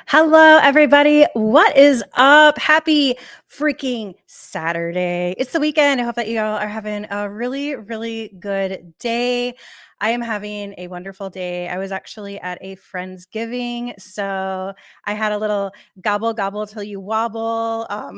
Hello, everybody. What is up? Happy freaking Saturday. It's the weekend. I hope that you all are having a really, really good day. I am having a wonderful day. I was actually at a Friendsgiving, so I had a little gobble gobble till you wobble, a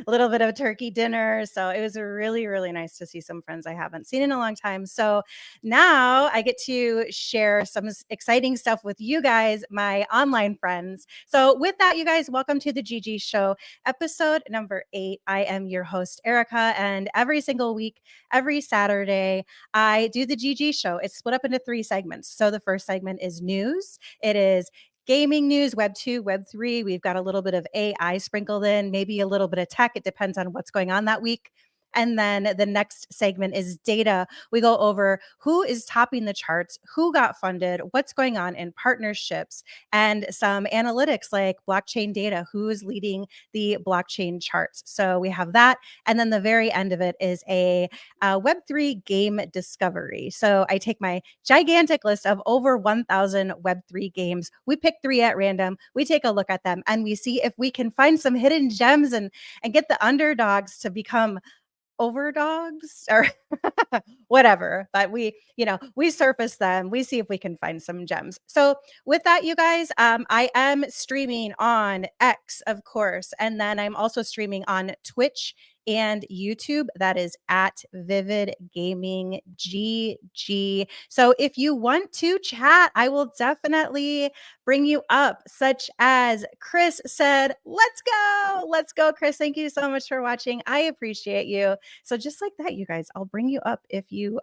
little bit of a turkey dinner. So it was really, really nice to see some friends I haven't seen in a long time. So now I get to share some exciting stuff with you guys, my online friends. So, with that, you guys, welcome to the GG Show, episode number 8. I am your host, Erica, and every single week, every Saturday, I do the GG Show. It's split up into 3 segments. So, the first segment is news, it is gaming news, Web 2, Web 3. We've got a little bit of AI sprinkled in, maybe a little bit of tech. It depends on what's going on that week. And then the next segment is data. We go over who is topping the charts, who got funded, what's going on in partnerships, and some analytics like blockchain data, who is leading the blockchain charts. So we have that. And then the very end of it is a Web3 game discovery. So I take my gigantic list of over 1,000 Web3 games. We pick 3 at random. We take a look at them and we see if we can find some hidden gems and get the underdogs to become overdogs or whatever, but we surface them, we see if we can find some gems. So with that, you guys, I am streaming on X, of course, and then I'm also streaming on Twitch and YouTube. That is at Vivid Gaming GG. So if you want to chat, I will definitely bring you up, such as Chris said, let's go, Chris. Thank you so much for watching. I appreciate you. So just like that, you guys, I'll bring you up if you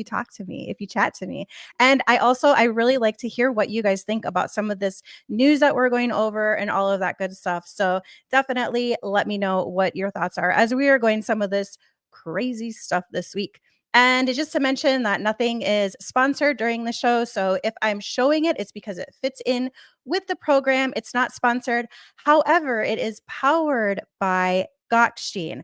talk to me, if you chat to me. And I really like to hear what you guys think about some of this news that we're going over and all of that good stuff. So definitely let me know what your thoughts are as we are going some of this crazy stuff this week. And just to mention that nothing is sponsored during the show. So if I'm showing it, it's because it fits in with the program. It's not sponsored. However, it is powered by Gokhshtein.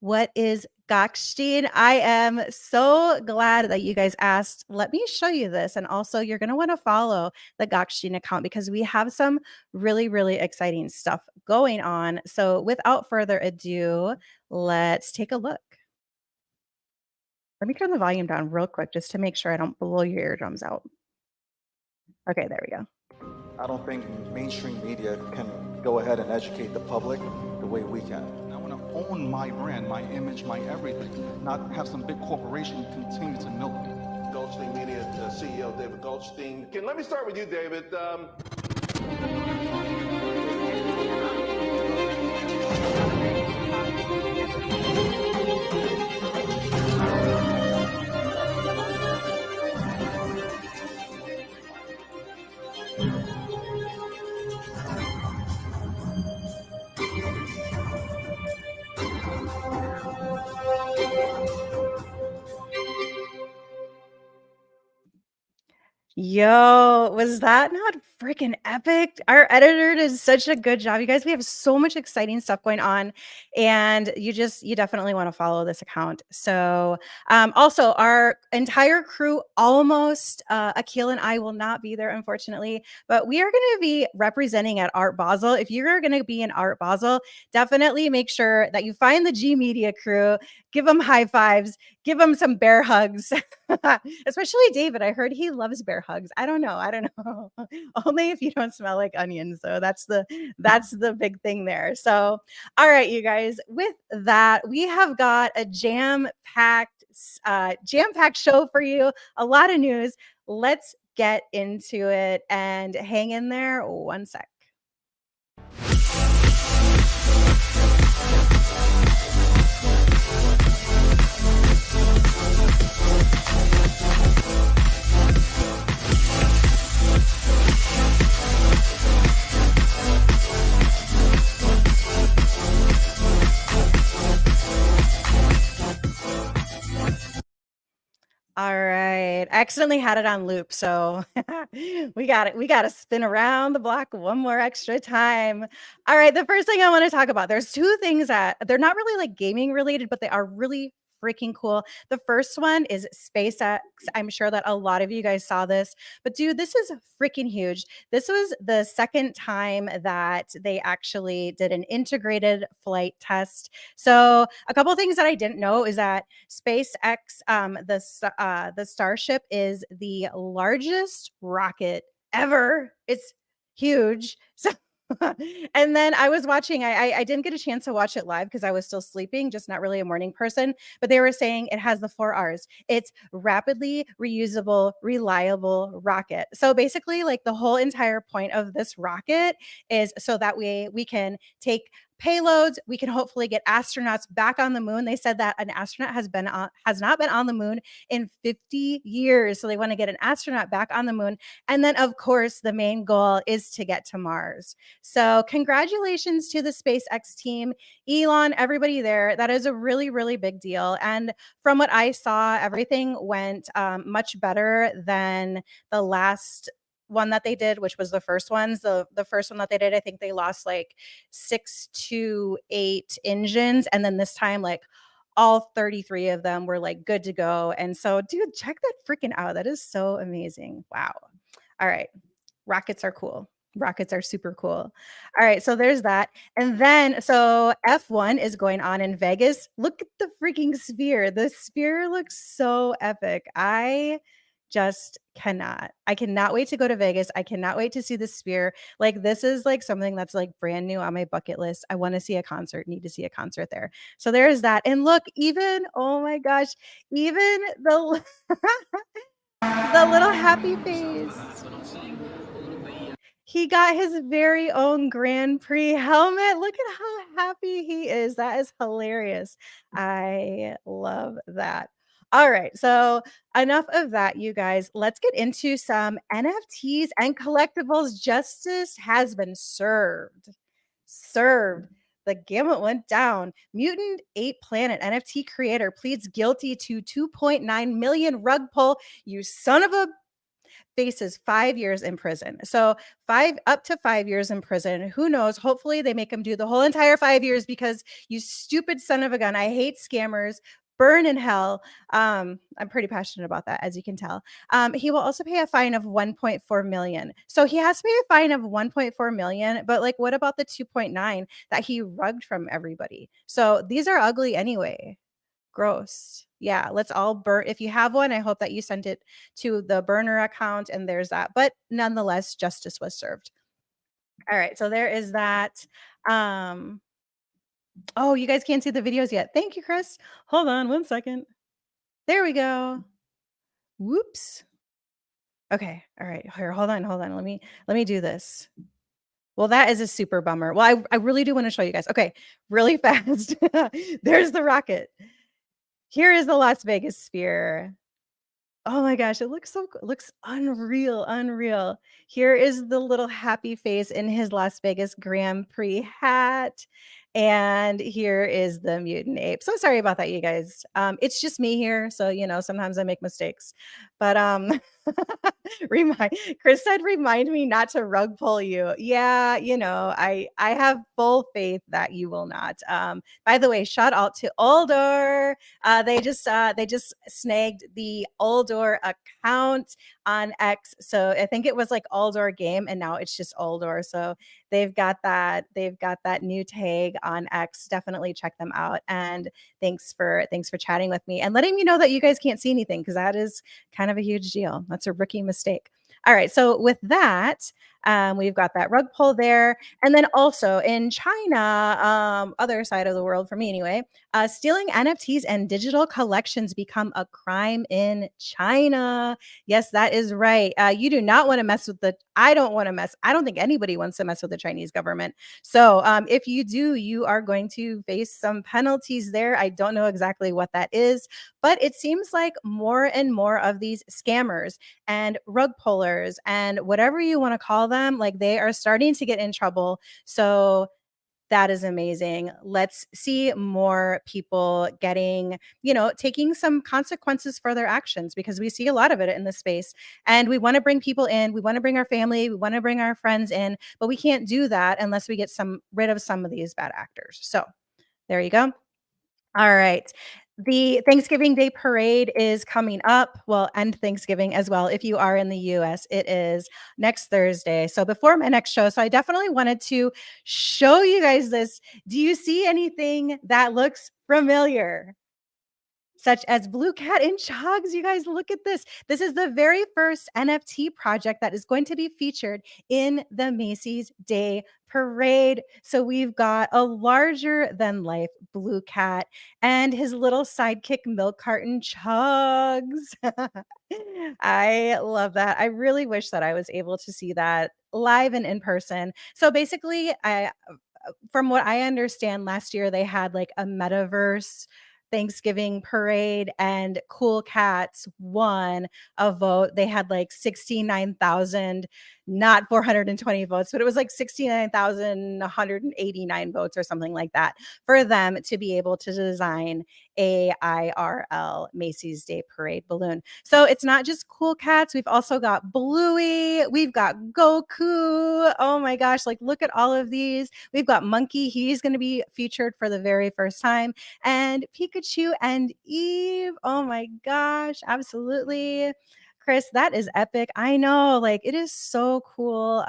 What is Gokhshtein? I am so glad that you guys asked. Let me show you this. And also, you're going to want to follow the Gokhshtein account because we have some really, really exciting stuff going on. So without further ado, let's take a look. Let me turn the volume down real quick just to make sure I don't blow your eardrums out. Okay, there we go. I don't think mainstream media can go ahead and educate the public the way we can. I want to own my brand, my image, my everything, not have some big corporation continue to milk me. Gokhshtein Media CEO David Gokhshtein. Let me start with you, David. Yo, was that not freaking epic? Our editor does such a good job. You guys, we have so much exciting stuff going on, and you definitely want to follow this account. So also our entire crew, almost Akil and I will not be there, unfortunately, but we are going to be representing at Art Basel. If you're going to be in Art Basel, definitely make sure that you find the G Media crew, give them high fives, give them some bear hugs. Especially David. I heard he loves bear hugs. I don't know. Only if you don't smell like onions. So that's the big thing there. So all right, you guys, with that, we have got a jam-packed show for you. A lot of news. Let's get into it and hang in there one sec. All right. I accidentally had it on loop, so we got it. We got to spin around the block one more extra time. All right. The first thing I want to talk about, there's 2 things that they're not really like gaming related, but they are really freaking cool. The first one is SpaceX. I'm sure that a lot of you guys saw this, but dude, this is freaking huge. This was the second time that they actually did an integrated flight test. So a couple of things that I didn't know is that SpaceX, the Starship is the largest rocket ever. It's huge. So and then I was watching, I didn't get a chance to watch it live because I was still sleeping, just not really a morning person. But they were saying it has the 4 R's. It's rapidly reusable, reliable rocket. So basically, like the whole entire point of this rocket is so that we can take payloads. We can hopefully get astronauts back on the moon. They said that an astronaut has not been on the moon in 50 years. So they want to get an astronaut back on the moon. And then, of course, the main goal is to get to Mars. So congratulations to the SpaceX team, Elon, everybody there. That is a really, really big deal. And from what I saw, everything went much better than the last one that they did, which was the first ones. The first one that they did, I think they lost like 6 to 8 engines. And then this time, like all 33 of them were like good to go. And so, dude, check that freaking out. That is so amazing. Wow. All right. Rockets are cool. Rockets are super cool. All right, so there's that. And then, so F1 is going on in Vegas. Look at the freaking sphere. The sphere looks so epic. I just cannot. I cannot wait to go to Vegas. I cannot wait to see the sphere. Like, this is like something that's like brand new on my bucket list. I want to see a concert, need to see a concert there. So there's that. And look, even, oh my gosh, even the, the little happy face. He got his very own Grand Prix helmet. Look at how happy he is. That is hilarious. I love that. All right. So, enough of that, you guys. Let's get into some NFTs and collectibles. Justice has been served. Served. The gamut went down. Mutant Ape Planet NFT creator pleads guilty to 2.9 million rug pull. You son of a faces 5 years in prison. So up to 5 years in prison. Who knows? Hopefully they make him do the whole entire 5 years because you stupid son of a gun. I hate scammers. Burn in hell. I'm pretty passionate about that, as you can tell. He will also pay a fine of 1.4 million. So he has to pay a fine of 1.4 million. But like, what about the 2.9 that he rugged from everybody? So these are ugly anyway. Gross. Yeah, let's all burn. If you have one, I hope that you sent it to the burner account and there's that. But nonetheless, justice was served. All right, so there is that. Oh, you guys can't see the videos yet. Thank you, Chris. Hold on 1 second. There we go. Whoops. Okay. All right. Here, hold on. Let me do this. Well, that is a super bummer. Well, I really do want to show you guys. Okay, really fast. There's the rocket. Here is the Las Vegas sphere. Oh my gosh, it looks looks unreal. Here is the little happy face in his Las Vegas Grand Prix hat. And here is the mutant ape. So sorry about that, you guys. It's just me here, so sometimes I make mistakes. But Chris said, remind me not to rug pull you. Yeah, I have full faith that you will not. By the way, shout out to Uldor. They just snagged the Uldor account on X. So I think it was like Uldor game, and now it's just Uldor. So they've got that new tag on X. Definitely check them out. And thanks for chatting with me and letting me know that you guys can't see anything, because that is kind of a huge deal. That's a rookie mistake. All right. So with that, we've got that rug pull there. And then also in China, other side of the world for me anyway, stealing NFTs and digital collections become a crime in China. Yes, that is right. You do not want to mess with I don't think anybody wants to mess with the Chinese government. So if you do, you are going to face some penalties there. I don't know exactly what that is, but it seems like more and more of these scammers and rug pullers and whatever you want to call them, like, they are starting to get in trouble. So that is amazing. Let's see more people taking some consequences for their actions, because we see a lot of it in this space. And we want to bring people in. We want to bring our family. We want to bring our friends in. But we can't do that unless we get rid of some of these bad actors. So there you go. All right. The Thanksgiving Day parade is coming up. Well, and Thanksgiving as well. If you are in the US, it is next Thursday. So before my next show. So I definitely wanted to show you guys this. Do you see anything that looks familiar? Such as Blue Cat and Chugs. You guys, look at this. This is the very first NFT project that is going to be featured in the Macy's Day Parade. So we've got a larger than life Blue Cat and his little sidekick milk carton Chugs. I love that. I really wish that I was able to see that live and in person. So basically, I from what I understand, last year they had like a metaverse Thanksgiving parade, and Cool Cats won a vote. They had like 69,000, not 420 votes, but it was like 69,189 votes or something like that for them to be able to design a IRL Macy's Day Parade balloon. So it's not just Cool Cats. We've also got Bluey. We've got Goku. Oh my gosh, like look at all of these. We've got Monkey. He's going to be featured for the very first time. And Pikachu and Eve. Oh my gosh, absolutely. Chris, that is epic. I know, like it is so cool.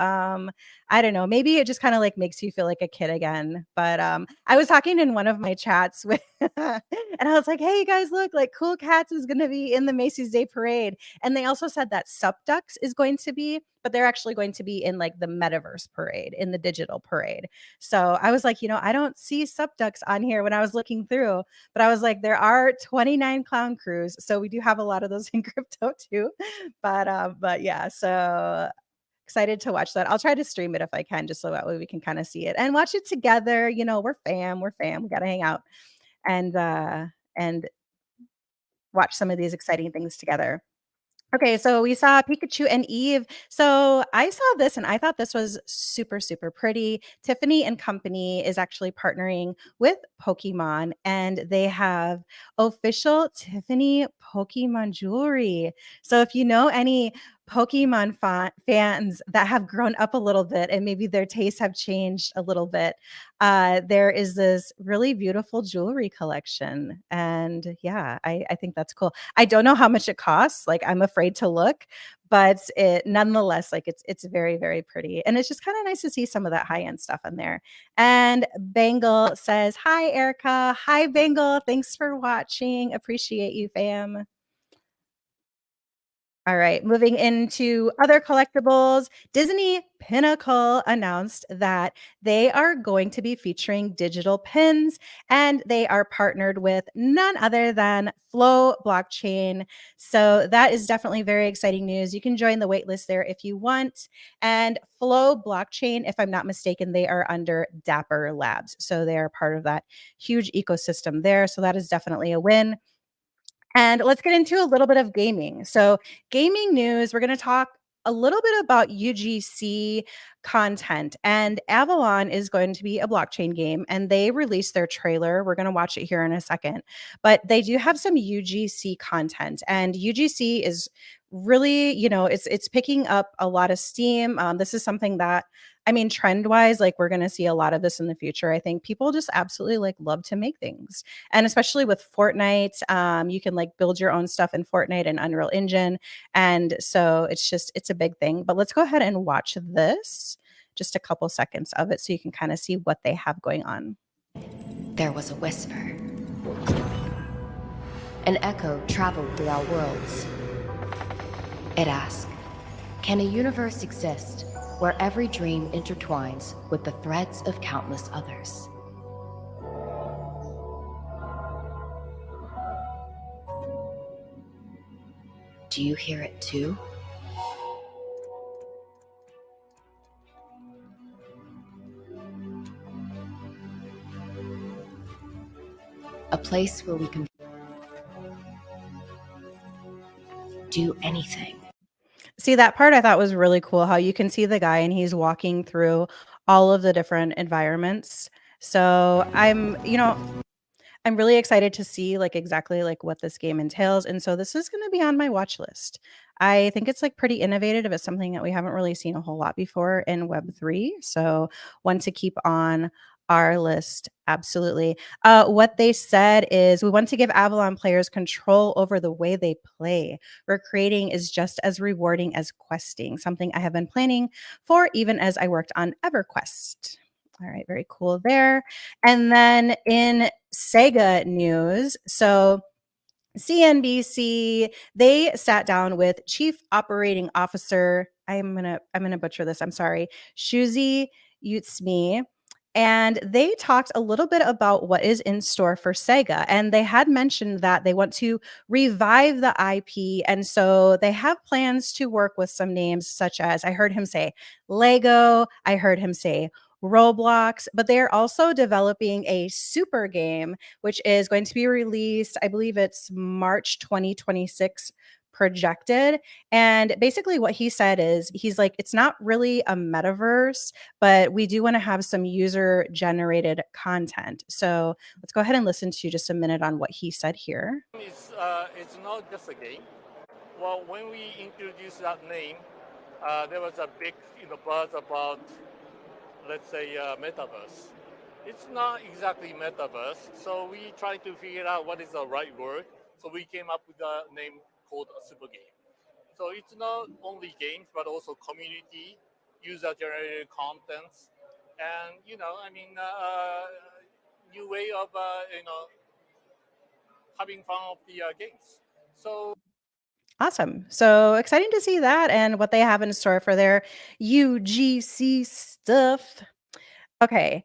I don't know, maybe it just kind of like makes you feel like a kid again. But I was talking in one of my chats with and I was like, hey you guys, look, like Cool Cats is gonna be in the Macy's Day Parade. And they also said that Supducks is going to be, but they're actually going to be in like the metaverse parade, in the digital parade. So I was like, I don't see Supducks on here when I was looking through, but I was like, there are 29 clown crews. So we do have a lot of those in crypto too. But yeah, so excited to watch that. I'll try to stream it if I can, just so that way we can kind of see it and watch it together. We're fam. We gotta hang out and watch some of these exciting things together. Okay, so we saw Pikachu and Eve. So I saw this and I thought this was super, super pretty. Tiffany and Company is actually partnering with Pokemon, and they have official Tiffany Pokemon jewelry. So if you know any Pokemon fans that have grown up a little bit and maybe their tastes have changed a little bit, there is this really beautiful jewelry collection. And yeah, I think that's cool. I don't know how much it costs. Like I'm afraid to look, but it nonetheless, like it's very, very pretty. And it's just kind of nice to see some of that high-end stuff in there. And Bengal says, hi, Erica. Hi, Bengal. Thanks for watching. Appreciate you, fam. All right, moving into other collectibles, Disney Pinnacle announced that they are going to be featuring digital pins, and they are partnered with none other than Flow Blockchain. So that is definitely very exciting news. You can join the waitlist there if you want. And Flow Blockchain, if I'm not mistaken, they are under DapperLabs. So they are part of that huge ecosystem there. So that is definitely a win. And let's get into a little bit of gaming. So, gaming news, we're going to talk a little bit about UGC content. And Avalon is going to be a blockchain game, and they released their trailer. We're going to watch it here in a second. But they do have some UGC content, and UGC is really, it's picking up a lot of steam. This is something that, I mean, trend wise, like we're going to see a lot of this in the future. I think people just absolutely like love to make things. And especially with Fortnite, you can like build your own stuff in Fortnite and Unreal Engine. And so it's a big thing. But let's go ahead and watch this, just a couple seconds of it so you can kind of see what they have going on. There was a whisper. An echo traveled through our worlds. It asked, can a universe exist where every dream intertwines with the threads of countless others? Do you hear it too? A place where we can do anything. See, that part I thought was really cool, how you can see the guy and he's walking through all of the different environments. So I'm really excited to see like exactly like what this game entails. And so this is going to be on my watch list. I think it's like pretty innovative. It's something that we haven't really seen a whole lot before in Web3. So one to keep on our list. Absolutely. What they said is we want to give Avalon players control over the way they play, where creating is just as rewarding as questing, something I have been planning for even as I worked on EverQuest. All right, very cool there. And then in SEGA news, so CNBC, they sat down with Chief Operating Officer, I'm gonna butcher this, I'm sorry, Shuzi Utsmi, and they talked a little bit about what is in store for Sega. And they had mentioned that they want to revive the IP. And so they have plans to work with some names such as, I heard him say Lego, I heard him say Roblox, but they are also developing a super game which is going to be released, I believe it's March 2026 projected. And basically, what he said is he's like, it's not really a metaverse, but we do want to have some user generated content. So let's go ahead and listen to just a minute on what he said here. It's not just a game. Well, when we introduced that name, there was a big buzz about, let's say, metaverse. It's not exactly metaverse, so we tried to figure out what is the right word. So we came up with a name called a super game. So it's not only games, but also community, user-generated contents, and new way of having fun of the games. So. Awesome. So exciting to see that and what they have in store for their UGC stuff. Okay,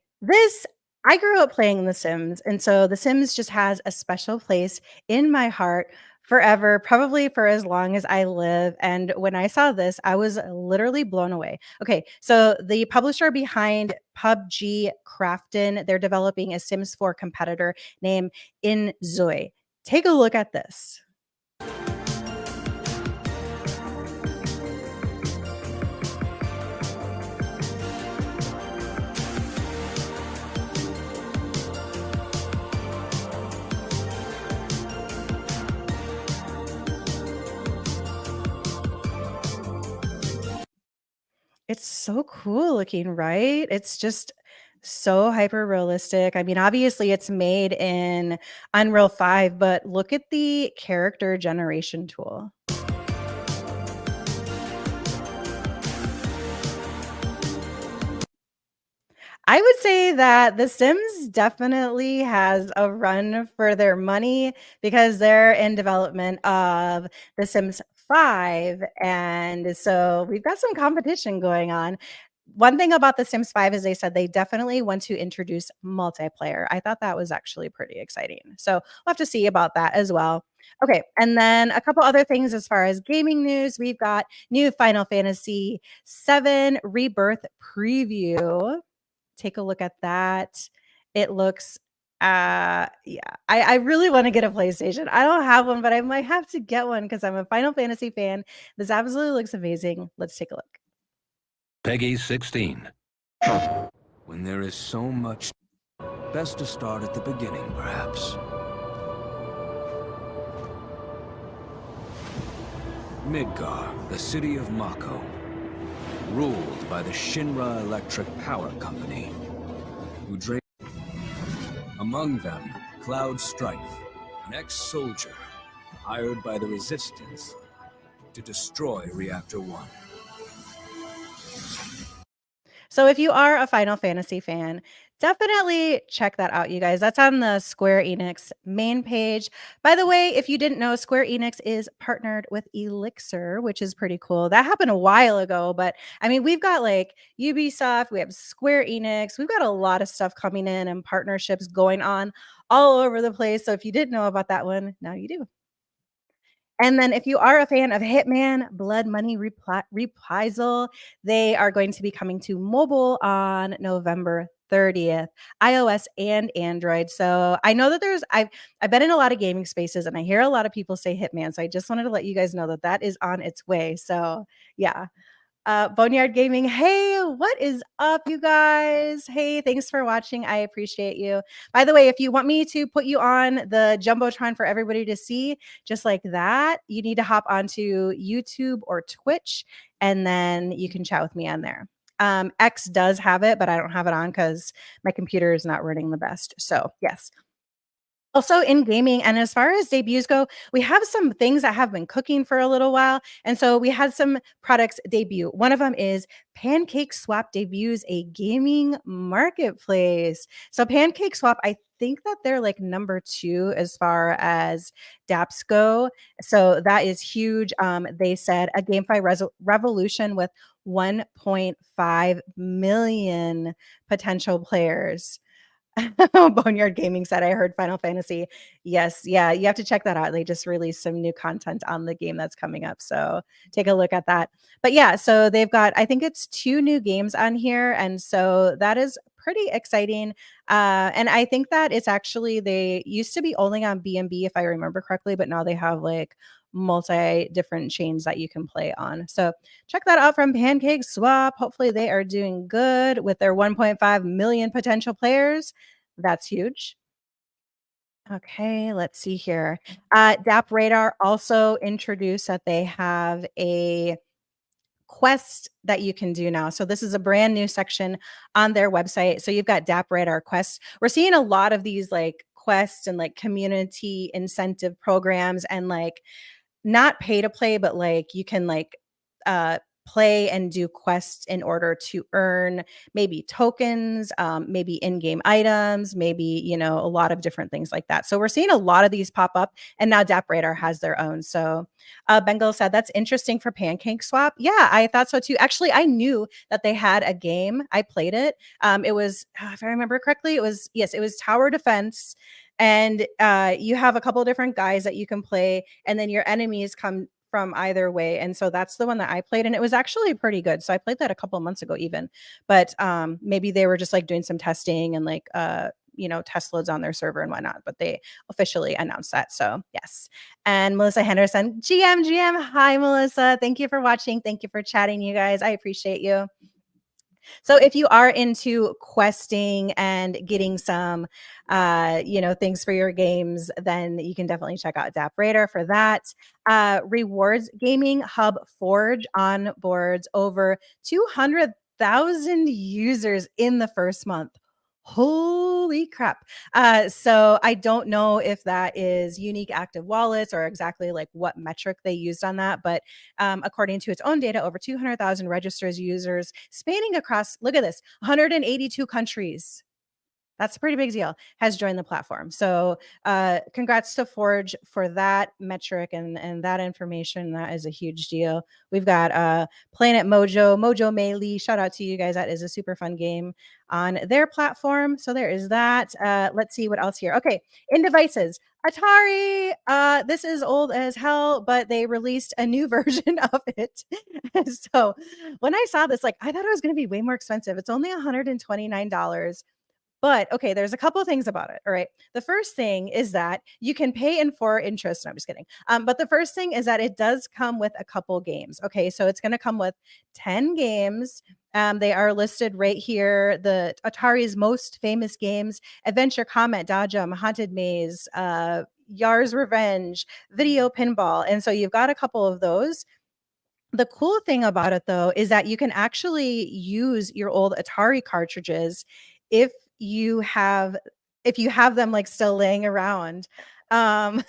I grew up playing The Sims, and so The Sims just has a special place in my heart forever, probably for as long as I live. And when I saw this, I was literally blown away. Okay, so the publisher behind PUBG, Krafton, they're developing a Sims 4 competitor named Inzoi. Take a look at this. It's so cool looking, right? It's just so hyper realistic. I mean, obviously it's made in Unreal 5, but look at the character generation tool. I would say that The Sims definitely has a run for their money because they're in development of The Sims 5. And so we've got some competition going on. One thing about The Sims 5 is they said they definitely want to introduce multiplayer. I thought that was actually pretty exciting. So we'll have to see about that as well. Okay, and then a couple other things as far as gaming news. We've got new Final Fantasy VII Rebirth preview. Take a look at that. It looks yeah. I really want to get a PlayStation. I don't have one, but I might have to get one because I'm a Final Fantasy fan. This absolutely looks amazing. Let's take a look. Peggy 16. When there is so much, best to start at the beginning, perhaps. Midgar, the city of Mako, ruled by the Shinra Electric Power Company, who drained. Among them, Cloud Strife, an ex-soldier hired by the Resistance to destroy Reactor 1. So if you are a Final Fantasy fan, definitely check that out, you guys. That's on the Square Enix main page. By the way, if you didn't know, Square Enix is partnered with Elixir, which is pretty cool. That happened a while ago, but I mean, we've got like Ubisoft, we have Square Enix, we've got a lot of stuff coming in and partnerships going on all over the place. So if you didn't know about that one, now you do. And then if you are a fan of Hitman, Blood Money Reprisal, they are going to be coming to mobile on November 30th, iOS and Android. So I know that I've been in a lot of gaming spaces and I hear a lot of people say Hitman. So I just wanted to let you guys know that that is on its way. So yeah. Boneyard Gaming, hey, what is up, you guys? Hey, thanks for watching. I appreciate you. By the way, if you want me to put you on the Jumbotron for everybody to see, just like that, you need to hop onto YouTube or Twitch, and then you can chat with me on there. X does have it, but I don't have it on because my computer is not running the best. So yes. Also in gaming, and as far as debuts go, we have some things that have been cooking for a little while. And so we had some products debut. One of them is Pancake Swap debuts a gaming marketplace. So Pancake Swap, I think that they're like number 2 as far as dApps go. So that is huge. They said a GameFi revolution with 1.5 million potential players. Boneyard Gaming said, I heard Final Fantasy. Yes, yeah, you have to check that out. They just released some new content on the game that's coming up. So take a look at that. But yeah, so they've got, I think it's 2 new games on here. And so that is pretty exciting. And I think that it's actually, they used to be only on B&B, if I remember correctly, but now they have like multi different chains that you can play on. So check that out from Pancake Swap. Hopefully they are doing good with their 1.5 million potential players. That's huge. Okay, let's see here. DappRadar also introduced that they have a quest that you can do now. So this is a brand new section on their website. So you've got DappRadar quests. We're seeing a lot of these like quests and like community incentive programs and like not pay to play, but like you can like play and do quests in order to earn maybe tokens, maybe in-game items, maybe, you know, a lot of different things like that. So we're seeing a lot of these pop up, and now DappRadar has their own. So Bengal said, that's interesting for Pancake Swap. Yeah, I thought so too. Actually, I knew that they had a game. I played it. It was, if I remember correctly, it was tower defense. And you have a couple of different guys that you can play, and then your enemies come from either way. And so that's the one that I played, and it was actually pretty good. So I played that a couple of months ago even, but maybe they were just like doing some testing and like you know, test loads on their server and whatnot, but they officially announced that. So yes. And Melissa Henderson, GM, hi Melissa, thank you for watching, thank you for chatting, you guys, I appreciate you. So if you are into questing and getting some, you know, things for your games, then you can definitely check out DappRadar for that. Rewards Gaming Hub Forge onboards over 200,000 users in the first month. Holy crap. So I don't know if that is unique active wallets or exactly like what metric they used on that, but according to its own data, over 200,000 registers users spanning across, look at this, 182 countries. That's a pretty big deal, has joined the platform. So congrats to Forge for that metric and that information. That is a huge deal. We've got Planet Mojo Melee. Shout out to you guys. That is a super fun game on their platform. So there is that. Let's see what else here. Okay, in devices. Atari, this is old as hell, but they released a new version of it. So when I saw this, like I thought it was going to be way more expensive. It's only $129. But okay, there's a couple of things about it. All right. The first thing is that you can pay in for interest. No, I'm just kidding. But the first thing is that it does come with a couple games. Okay. So it's going to come with 10 games. They are listed right here. The Atari's most famous games: Adventure Comet, Dodgem, Haunted Maze, Yar's Revenge, Video Pinball. And so you've got a couple of those. The cool thing about it, though, is that you can actually use your old Atari cartridges if you have them like still laying around. Um,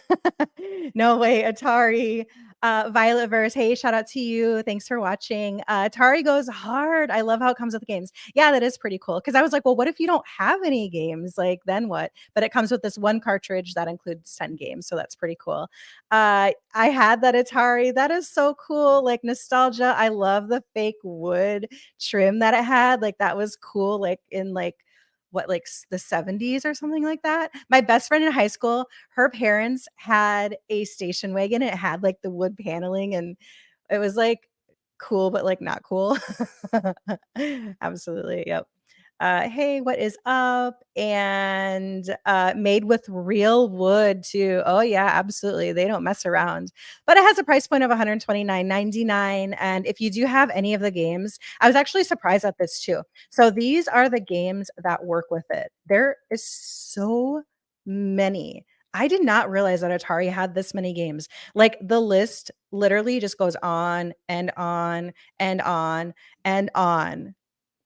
no way, Atari. Violet Verse, hey, shout out to you. Thanks for watching. Atari goes hard. I love how it comes with games. Yeah, that is pretty cool. Because I was like, well, what if you don't have any games? Like, then what? But it comes with this one cartridge that includes 10 games. So that's pretty cool. I had that Atari. That is so cool. Like nostalgia. I love the fake wood trim that it had. Like that was cool. Like in like the 70s or something like that. My best friend in high school, her parents had a station wagon. It had like the wood paneling, and it was like cool, but like not cool. Absolutely. Yep. Hey, what is up? And made with real wood too. Oh yeah, absolutely. They don't mess around. But it has a price point of $129.99. And if you do have any of the games, I was actually surprised at this too. So these are the games that work with it. There is so many. I did not realize that Atari had this many games. Like the list literally just goes on and on and on and on.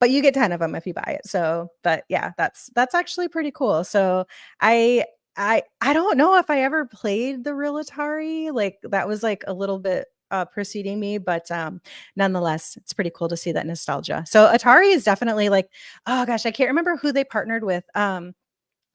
but you get 10 of them if you buy it. So, but yeah, that's actually pretty cool. So I don't know if I ever played the real Atari. Like that was like a little bit preceding me, but nonetheless, it's pretty cool to see that nostalgia. So Atari is definitely like, oh gosh, I can't remember who they partnered with.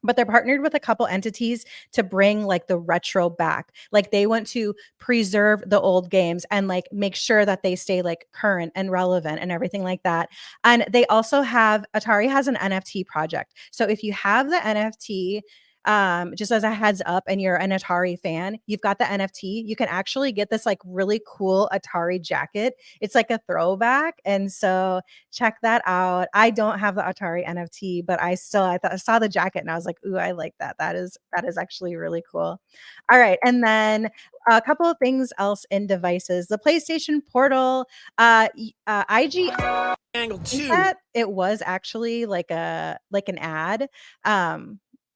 But they're partnered with a couple entities to bring like the retro back. Like they want to preserve the old games and like make sure that they stay like current and relevant and everything like that. And they also have Atari has an NFT project. So if you have the NFT, just as a heads up, and you're an Atari fan, you've got the NFT, you can actually get this like really cool Atari jacket. It's like a throwback. And so check that out. I don't have the Atari NFT, but I saw the jacket and I was like, ooh, I like that. That is actually really cool. All right. And then a couple of things else in devices. The PlayStation Portal, IG that it was actually like an ad.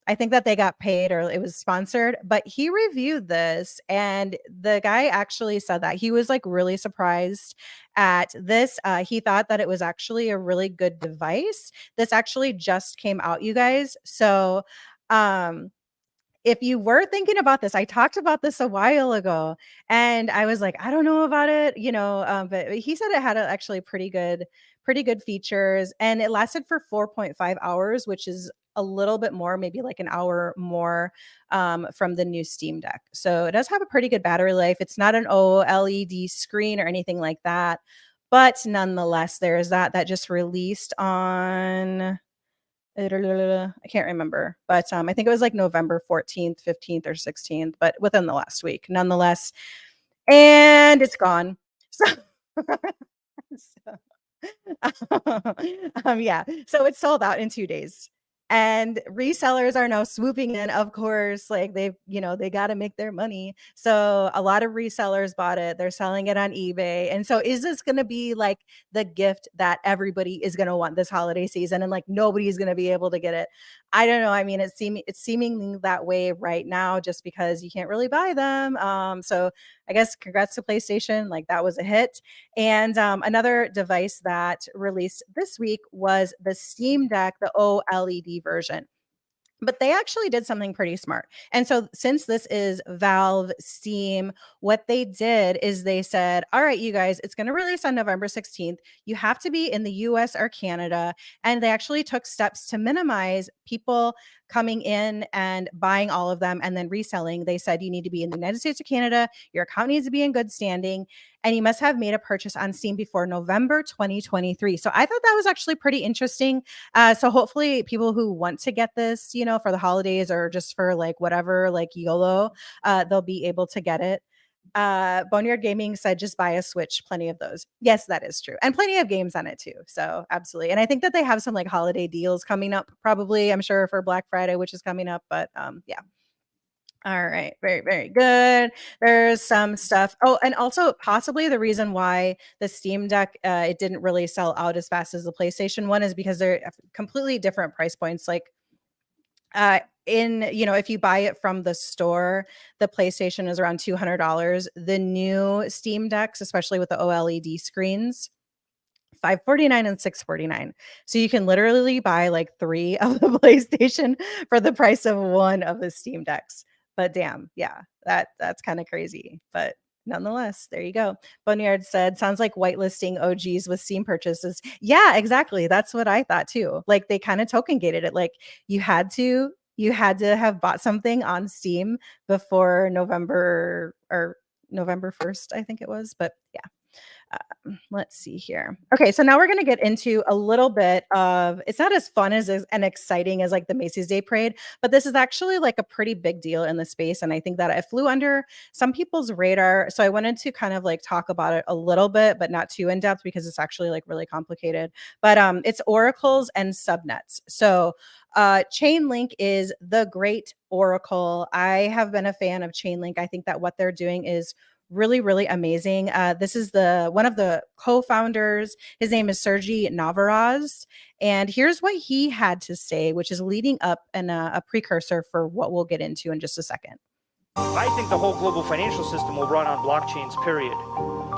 I think that they got paid or it was sponsored, but he reviewed this and the guy actually said that he was like really surprised at this. He thought that it was actually a really good device. This actually just came out, you guys. So, if you were thinking about this, I talked about this a while ago and I was like, I don't know about it, but he said it had actually pretty good features and it lasted for 4.5 hours, which is a little bit more, maybe like an hour more from the new SteamDeck. So it does have a pretty good battery life. It's not an OLED screen or anything like that, but nonetheless, there's that just released on I can't remember, but I think it was like November 14th, 15th, or 16th, but within the last week, nonetheless. And it's gone. So, yeah. So it's sold out in 2 days. And resellers are now swooping in, of course, like they got to make their money. So a lot of resellers bought it. They're selling it on eBay. And so is this going to be like the gift that everybody is going to want this holiday season and like nobody's going to be able to get it? I don't know. I mean, it's seeming that way right now just because you can't really buy them. So I guess congrats to PlayStation. Like that was a hit. And another device that released this week was the SteamDeck, the OLED version. But they actually did something pretty smart. And so since this is Valve Steam, what they did is they said, all right, you guys, it's going to release on November 16th. You have to be in the US or Canada. And they actually took steps to minimize people coming in and buying all of them and then reselling. They said you need to be in the United States or Canada. Your account needs to be in good standing. And you must have made a purchase on Steam before November 2023. So I thought that was actually pretty interesting. So hopefully people who want to get this, for the holidays or just for like whatever, like YOLO, they'll be able to get it. Boneyard Gaming said just buy a Switch, plenty of those. Yes, that is true. And plenty of games on it too. So absolutely. And I think that they have some like holiday deals coming up, probably, I'm sure, for Black Friday, which is coming up. But yeah. All right. Very, very good. There's some stuff. Oh, and also possibly the reason why the Steam Deck, it didn't really sell out as fast as the PlayStation one is because they're completely different price points. Like if you buy it from the store, the PlayStation is around $200. The new Steam Decks, especially with the OLED screens, $549 and $649. So you can literally buy like 3 of the PlayStation for the price of 1 of the Steam Decks. But damn, yeah, that's kind of crazy. But nonetheless, there you go. Boneyard said, sounds like whitelisting OGs with Steam purchases. Yeah, exactly. That's what I thought too. Like they kind of token gated it. Like you had to have bought something on Steam before November 1st, I think it was. But yeah. Let's see here. Okay, so now we're going to get into a little bit of, it's not as fun as and exciting as like the Macy's Day Parade, but this is actually like a pretty big deal in the space. And I think that it flew under some people's radar. So I wanted to kind of like talk about it a little bit, but not too in depth because it's actually like really complicated. But it's oracles and subnets. So Chainlink is the great oracle. I have been a fan of Chainlink. I think that what they're doing is really, really amazing. This is one of the co-founders. His name is Sergy Nazarov. And here's what he had to say, which is leading up and a precursor for what we'll get into in just a second. I think the whole global financial system will run on blockchains, period.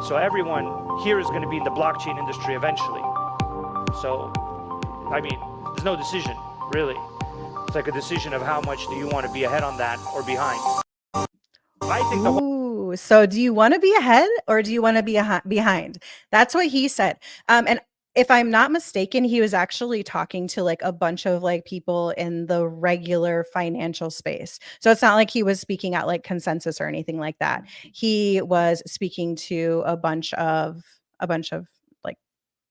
So everyone here is going to be in the blockchain industry eventually. So, I mean, there's no decision, really. It's like a decision of how much do you want to be ahead on that or behind. I think the whole Ooh, so do you want to be ahead or do you want to be behind? That's what he said. And if I'm not mistaken, he was actually talking to like a bunch of like people in the regular financial space. So it's not like he was speaking at like consensus or anything like that. He was speaking to a bunch of like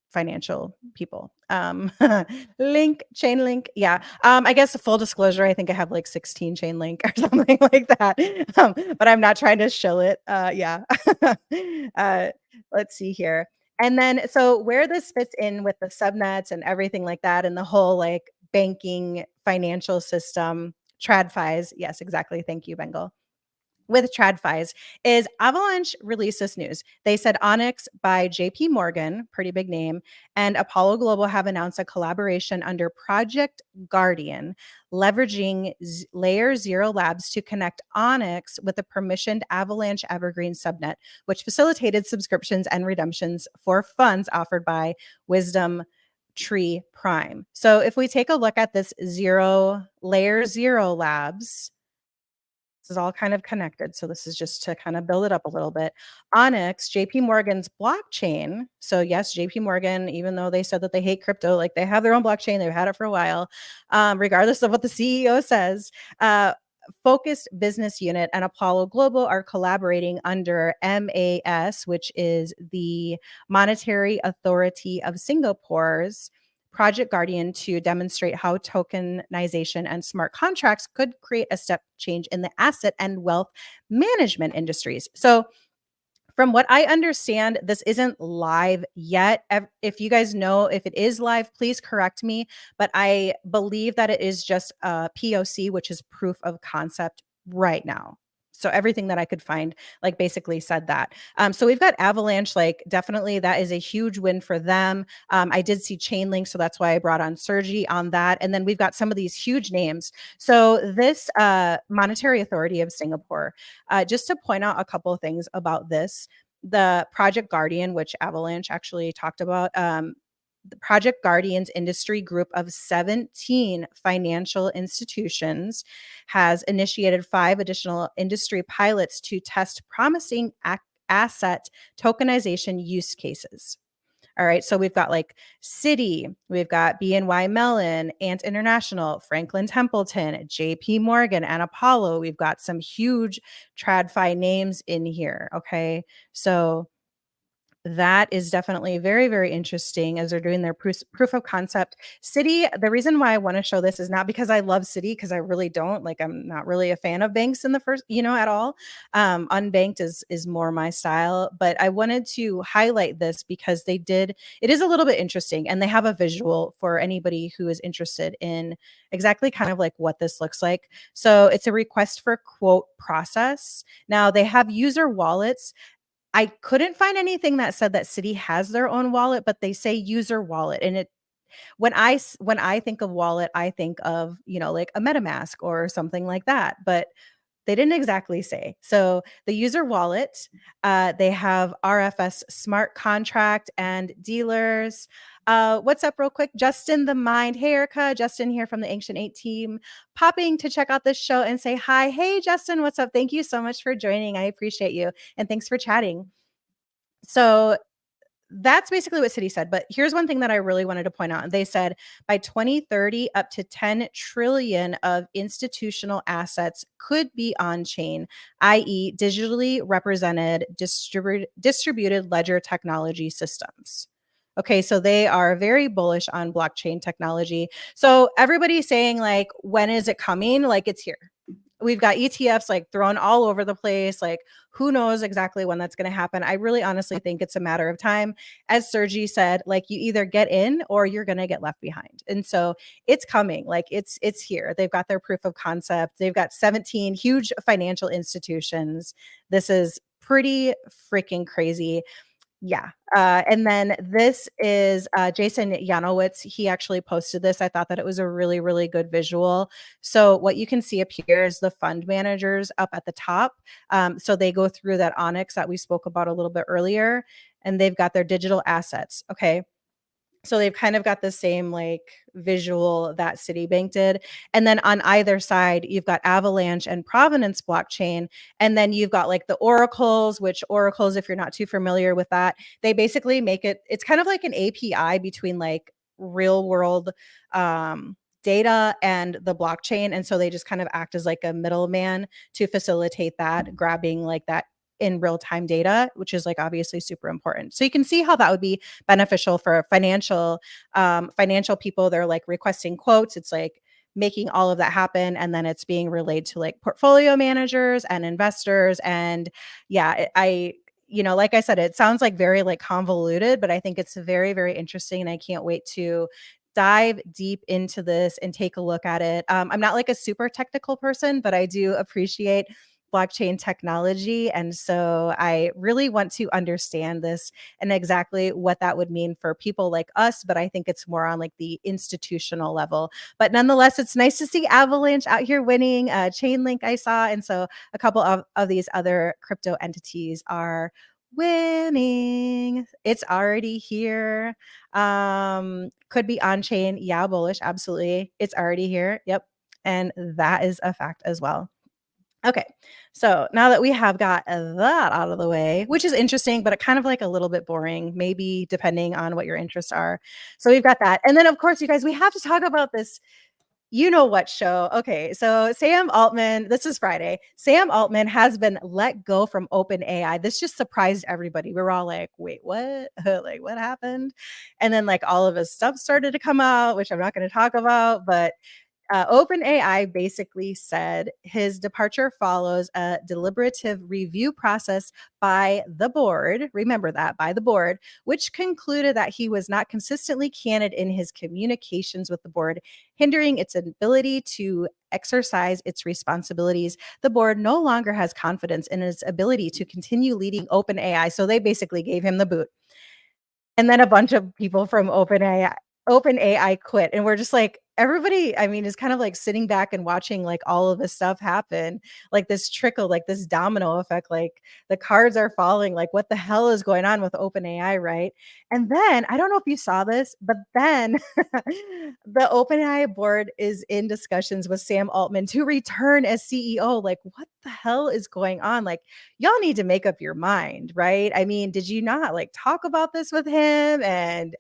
financial people. Chainlink. Yeah. I guess full disclosure, I think I have like 16 Chainlink or something like that. But I'm not trying to shill it. Yeah. Let's see here. And then, so where this fits in with the subnets and everything like that, and the whole like banking financial system, TradFis. Yes, exactly. Thank you, Bengal. With TradFis is Avalanche released this news. They said Onyx by JP Morgan, pretty big name, and Apollo Global have announced a collaboration under Project Guardian, leveraging Layer 0 Labs to connect Onyx with a permissioned Avalanche Evergreen subnet, which facilitated subscriptions and redemptions for funds offered by Wisdom Tree Prime. So if we take a look at this Layer 0 Labs, this is all kind of connected. So this is just to kind of build it up a little bit. Onyx, JP Morgan's blockchain. So yes, JP Morgan, even though they said that they hate crypto, like they have their own blockchain, they've had it for a while, regardless of what the CEO says. Focused Business Unit and Apollo Global are collaborating under MAS, which is the Monetary Authority of Singapore's Project Guardian, to demonstrate how tokenization and smart contracts could create a step change in the asset and wealth management industries. So, from what I understand, this isn't live yet. If you guys know if it is live, please correct me. But I believe that it is just a POC, which is proof of concept right now. So everything that I could find, like basically said that. So we've got Avalanche, like definitely that is a huge win for them. I did see Chainlink, so that's why I brought on Sergy on that. And then we've got some of these huge names. So this Monetary Authority of Singapore, just to point out a couple of things about this, the Project Guardian, which Avalanche actually talked about, the Project Guardian's industry group of 17 financial institutions has initiated 5 additional industry pilots to test promising asset tokenization use cases. All right, so we've got like Citi, we've got BNY Mellon, Ant International, Franklin Templeton, JP Morgan, and Apollo. We've got some huge TradFi names in here. Okay, so that is definitely very, very interesting as they're doing their proof of concept. Citi, the reason why I want to show this is not because I love Citi, because I really don't. Like, I'm not really a fan of banks in the first, at all. Unbanked is more my style. But I wanted to highlight this because it is a little bit interesting, and they have a visual for anybody who is interested in exactly kind of like what this looks like. So it's a request for quote process. Now they have user wallets. I couldn't find anything that said that Citi has their own wallet, but they say user wallet. And when I think of wallet, I think of, like a MetaMask or something like that, but they didn't exactly say. So the user wallet, they have RFS smart contract and dealers. What's up real quick? Justin the Mind. Hey, Erica. Justin here from the Ancient 8 team, popping to check out this show and say hi. Hey, Justin, what's up? Thank you so much for joining. I appreciate you. And thanks for chatting. So that's basically what Citi said. But here's one thing that I really wanted to point out. They said by 2030, up to 10 trillion of institutional assets could be on chain, i.e., digitally represented distributed ledger technology systems. Okay, so they are very bullish on blockchain technology. So everybody's saying, like, when is it coming? Like, it's here. We've got ETFs like thrown all over the place. Like, who knows exactly when that's going to happen? I really honestly think it's a matter of time. As Sergy said, like, you either get in or you're going to get left behind. And so it's coming. Like, it's here. They've got their proof of concept. They've got 17 huge financial institutions. This is pretty freaking crazy. Yeah. And then this is Jason Yanowitz. He actually posted this. I thought that it was a really, really good visual. So what you can see up here is the fund managers up at the top. So they go through that Onyx that we spoke about a little bit earlier, and they've got their digital assets. Okay. So they've kind of got the same like visual that Citibank did. And then on either side, you've got Avalanche and Provenance blockchain. And then you've got like the oracles, which oracles, if you're not too familiar with that, they basically make it's kind of like an API between like real world data and the blockchain. And so they just kind of act as like a middleman to facilitate that, grabbing like that in real time data, which is like obviously super important. So you can see how that would be beneficial for financial people. They're like requesting quotes. It's like making all of that happen, and then it's being relayed to like portfolio managers and investors. And yeah, like I said, it sounds like very like convoluted, but I think it's very, very interesting, and I can't wait to dive deep into this and take a look at it. I'm not like a super technical person, but I do appreciate blockchain technology. And so I really want to understand this and exactly what that would mean for people like us. But I think it's more on like the institutional level. But nonetheless, it's nice to see Avalanche out here winning. Chainlink I saw. And so a couple of these other crypto entities are winning. It's already here. Could be on chain. Yeah, bullish. Absolutely. It's already here. Yep. And that is a fact as well. Okay, so now that we have got that out of the way, which is interesting, but it kind of like a little bit boring, maybe depending on what your interests are. So we've got that. And then, of course, you guys, we have to talk about this you know what show. Okay, so Sam Altman, this is Friday. Sam Altman has been let go from OpenAI. This just surprised everybody. We were all like, wait, what? Like, what happened? And then, like, all of his stuff started to come out, which I'm not going to talk about, but OpenAI basically said his departure follows a deliberative review process by the board. Remember that, by the board, which concluded that he was not consistently candid in his communications with the board, hindering its ability to exercise its responsibilities. The board no longer has confidence in its ability to continue leading OpenAI. So they basically gave him the boot. And then a bunch of people from OpenAI quit. And we're just like, everybody, I mean, is kind of like sitting back and watching like all of this stuff happen, like this trickle, like this domino effect, like the cards are falling, like what the hell is going on with OpenAI, right? And then I don't know if you saw this, but then the OpenAI board is in discussions with Sam Altman to return as CEO. Like, what the hell is going on? Like, y'all need to make up your mind, right? I mean, did you not like talk about this with him? And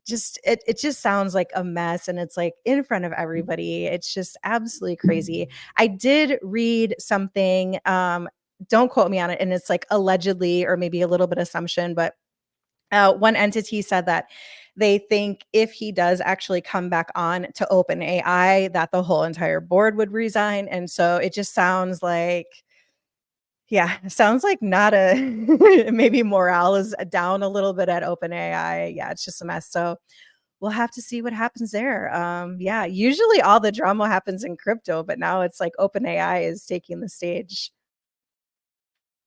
just it just sounds like a mess, and it's like in front of everybody. It's just absolutely crazy. I did read something, don't quote me on it, and it's like allegedly or maybe a little bit assumption, but one entity said that they think if he does actually come back on to OpenAI, that the whole entire board would resign. And so it just sounds like, yeah, it sounds like not a maybe morale is down a little bit at OpenAI. Yeah, it's just a mess. So we'll have to see what happens there. Yeah, usually all the drama happens in crypto, but now it's like OpenAI is taking the stage.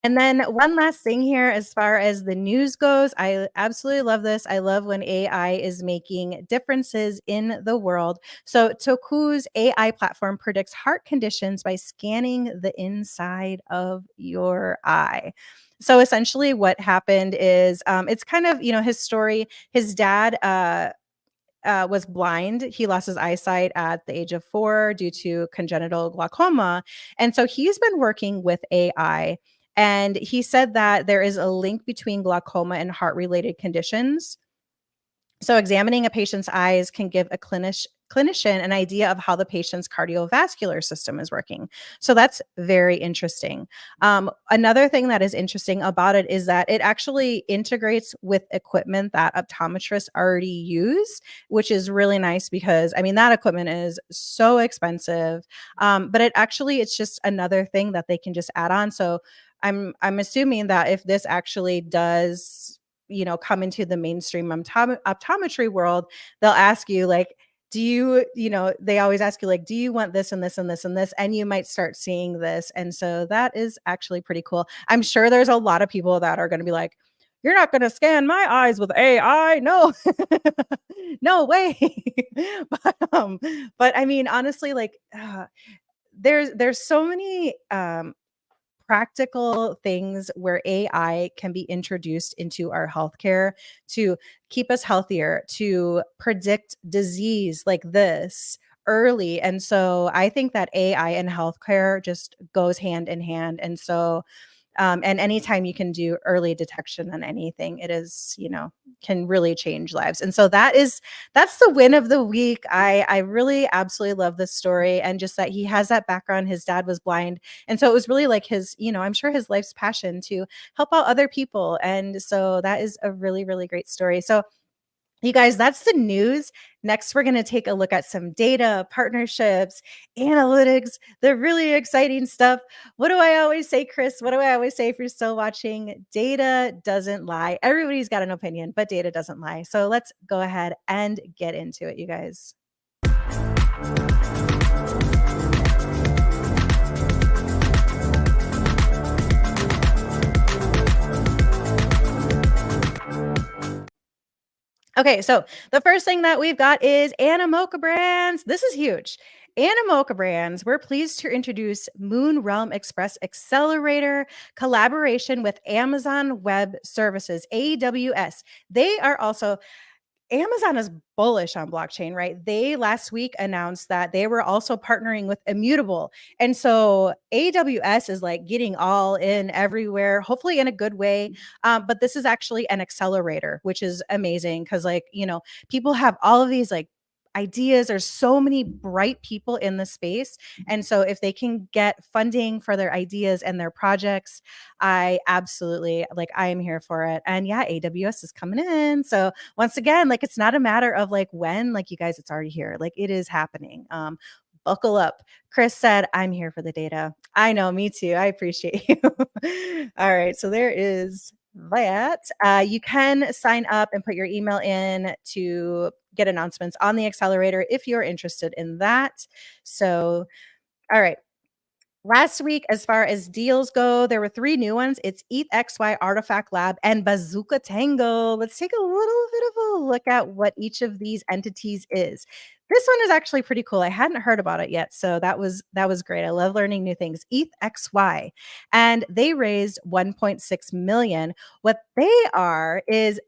And then one last thing here, as far as the news goes, I absolutely love this. I love when AI is making differences in the world. So Toku's AI platform predicts heart conditions by scanning the inside of your eye. So essentially what happened is it's kind of, his story. His dad was blind. He lost his eyesight at the age of 4 due to congenital glaucoma. And so he's been working with AI. And he said that there is a link between glaucoma and heart-related conditions. So examining a patient's eyes can give a clinician an idea of how the patient's cardiovascular system is working. So that's very interesting. Another thing that is interesting about it is that it actually integrates with equipment that optometrists already use, which is really nice because, I mean, that equipment is so expensive, but it's just another thing that they can just add on. So I'm assuming that if this actually does, come into the mainstream optometry world, they'll ask you like, do you, they always ask you like, do you want this and this and this and this? And you might start seeing this. And so that is actually pretty cool. I'm sure there's a lot of people that are going to be like, you're not going to scan my eyes with AI. No, no way. but I mean, honestly, like there's so many practical things where AI can be introduced into our healthcare to keep us healthier, to predict disease like this early. And so I think that AI and healthcare just goes hand in hand. And so and anytime you can do early detection on anything, it is, can really change lives. And so that's the win of the week. I really absolutely love this story, and just that he has that background. His dad was blind. And so it was really like his, I'm sure his life's passion to help out other people. And so that is a really, really great story. So you guys, that's the news. Next, we're going to take a look at some data, partnerships, analytics, the really exciting stuff. What do I always say, Chris? What do I always say if you're still watching? Data doesn't lie. Everybody's got an opinion, but data doesn't lie. So let's go ahead and get into it, you guys. Okay, so the first thing that we've got is Animoca Brands. This is huge. Animoca Brands, we're pleased to introduce MoonRealm Express Accelerator collaboration with Amazon Web Services, AWS. Amazon is bullish on blockchain, right? They last week announced that they were also partnering with Immutable. And so AWS is like getting all in everywhere, hopefully in a good way. But this is actually an accelerator, which is amazing because, people have all of these ideas. There's so many bright people in the space. And so if they can get funding for their ideas and their projects, I absolutely I am here for it. And yeah, AWS is coming in. So once again, it's not a matter of when, you guys, it's already here. It is happening. Buckle up. Chris said, I'm here for the data. I know, me too. I appreciate you. All right. So there is that. You can sign up and put your email in to get announcements on the accelerator if you're interested in that. So, all right. Last week, as far as deals go, there were 3 new ones. It's ETHXY, Artifact Lab, and Bazooka Tango. Let's take a little bit of a look at what each of these entities is. This one is actually pretty cool. I hadn't heard about it yet, so that was great. I love learning new things. ETHXY, and they raised 1.6 million. What they are is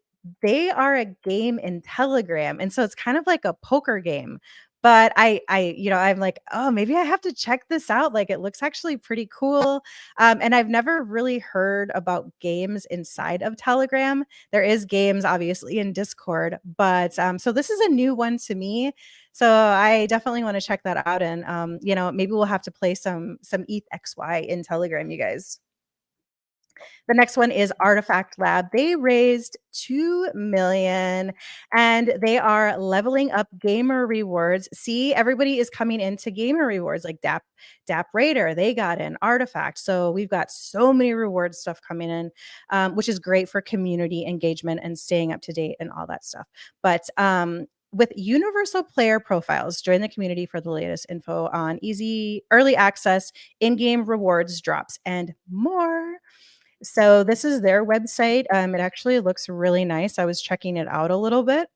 they are a game in Telegram, and so it's kind of like a poker game. But I'm like, oh, maybe I have to check this out. It looks actually pretty cool. And I've never really heard about games inside of Telegram. There is games, obviously, in Discord, but so this is a new one to me. So I definitely want to check that out. And maybe we'll have to play some ETHXY in Telegram, you guys. The next one is Artifact Lab. They raised 2 million and they are leveling up gamer rewards. See, everybody is coming into gamer rewards like DappRadar. They got in Artifact. So we've got so many reward stuff coming in, which is great for community engagement and staying up to date and all that stuff. But with universal player profiles, join the community for the latest info on easy early access, in-game rewards, drops, and more. So this is their website. It actually looks really nice. I was checking it out a little bit.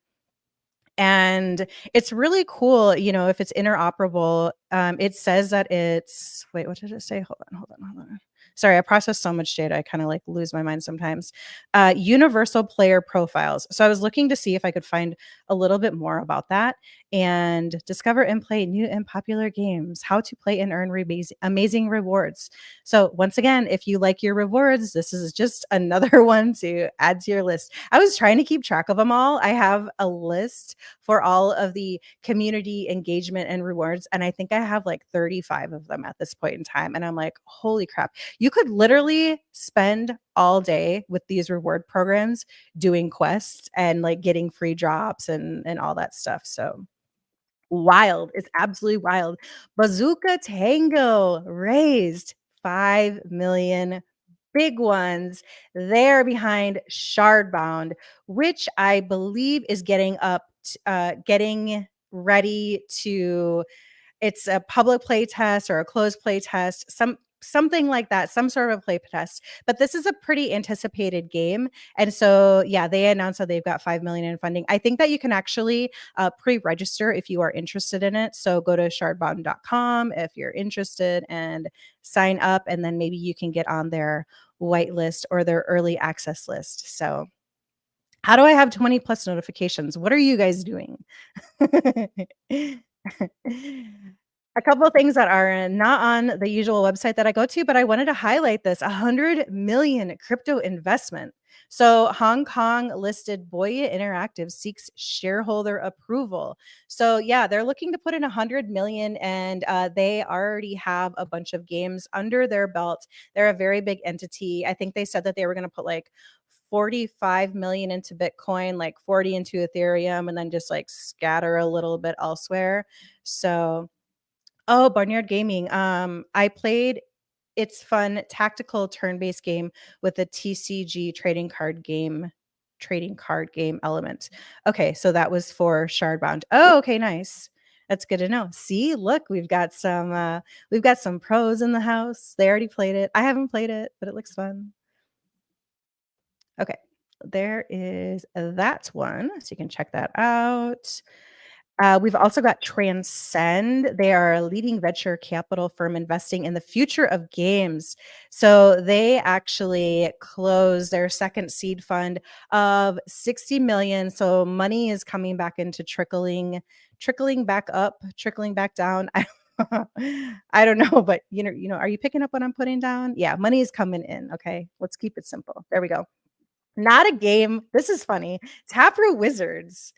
And it's really cool, if it's interoperable. It says that it's, wait, what did it say? Hold on. Sorry, I process so much data. I kind of lose my mind sometimes. Universal player profiles. So I was looking to see if I could find a little bit more about that and discover and play new and popular games, how to play and earn amazing rewards. So once again, if you like your rewards, this is just another one to add to your list. I was trying to keep track of them all. I have a list for all of the community engagement and rewards. And I think I have 35 of them at this point in time. And I'm like, holy crap. You could literally spend all day with these reward programs doing quests and getting free drops and all that stuff. So wild. It's absolutely wild. Bazooka Tango raised 5 million. Big ones. They're behind Shardbound, which I believe is getting ready to, it's a public play test or a closed play test. something like that, some sort of play test. But this is a pretty anticipated game. And so, yeah, they announced that they've got 5 million in funding. I think that you can actually pre-register if you are interested in it. So go to shardbound.com if you're interested and sign up, and then maybe you can get on their whitelist or their early access list. So how do I have 20 plus notifications? What are you guys doing? A couple of things that are not on the usual website that I go to, but I wanted to highlight this 100 million crypto investment. So Hong Kong listed Boyaa Interactive seeks shareholder approval. So yeah, they're looking to put in 100 million, and they already have a bunch of games under their belt. They're a very big entity. I think they said that they were going to put like 45 million into Bitcoin, like 40 into Ethereum, and then just like scatter a little bit elsewhere. So oh, Barnyard Gaming. I played It's Fun tactical turn-based game with a TCG trading card game element. Okay, so that was for Shardbound. Oh, okay, nice. That's good to know. See, look, we've got some pros in the house. They already played it. I haven't played it, but it looks fun. Okay, there is that one. So you can check that out. We've also got Transcend. They are a leading venture capital firm investing in the future of games. So they actually closed their second seed fund of 60 million. So money is coming back into trickling back up, trickling back down. I don't know, but are you picking up what I'm putting down? Yeah, money is coming in. Okay, let's keep it simple. There we go. Not a game. This is funny. Taproot Wizards.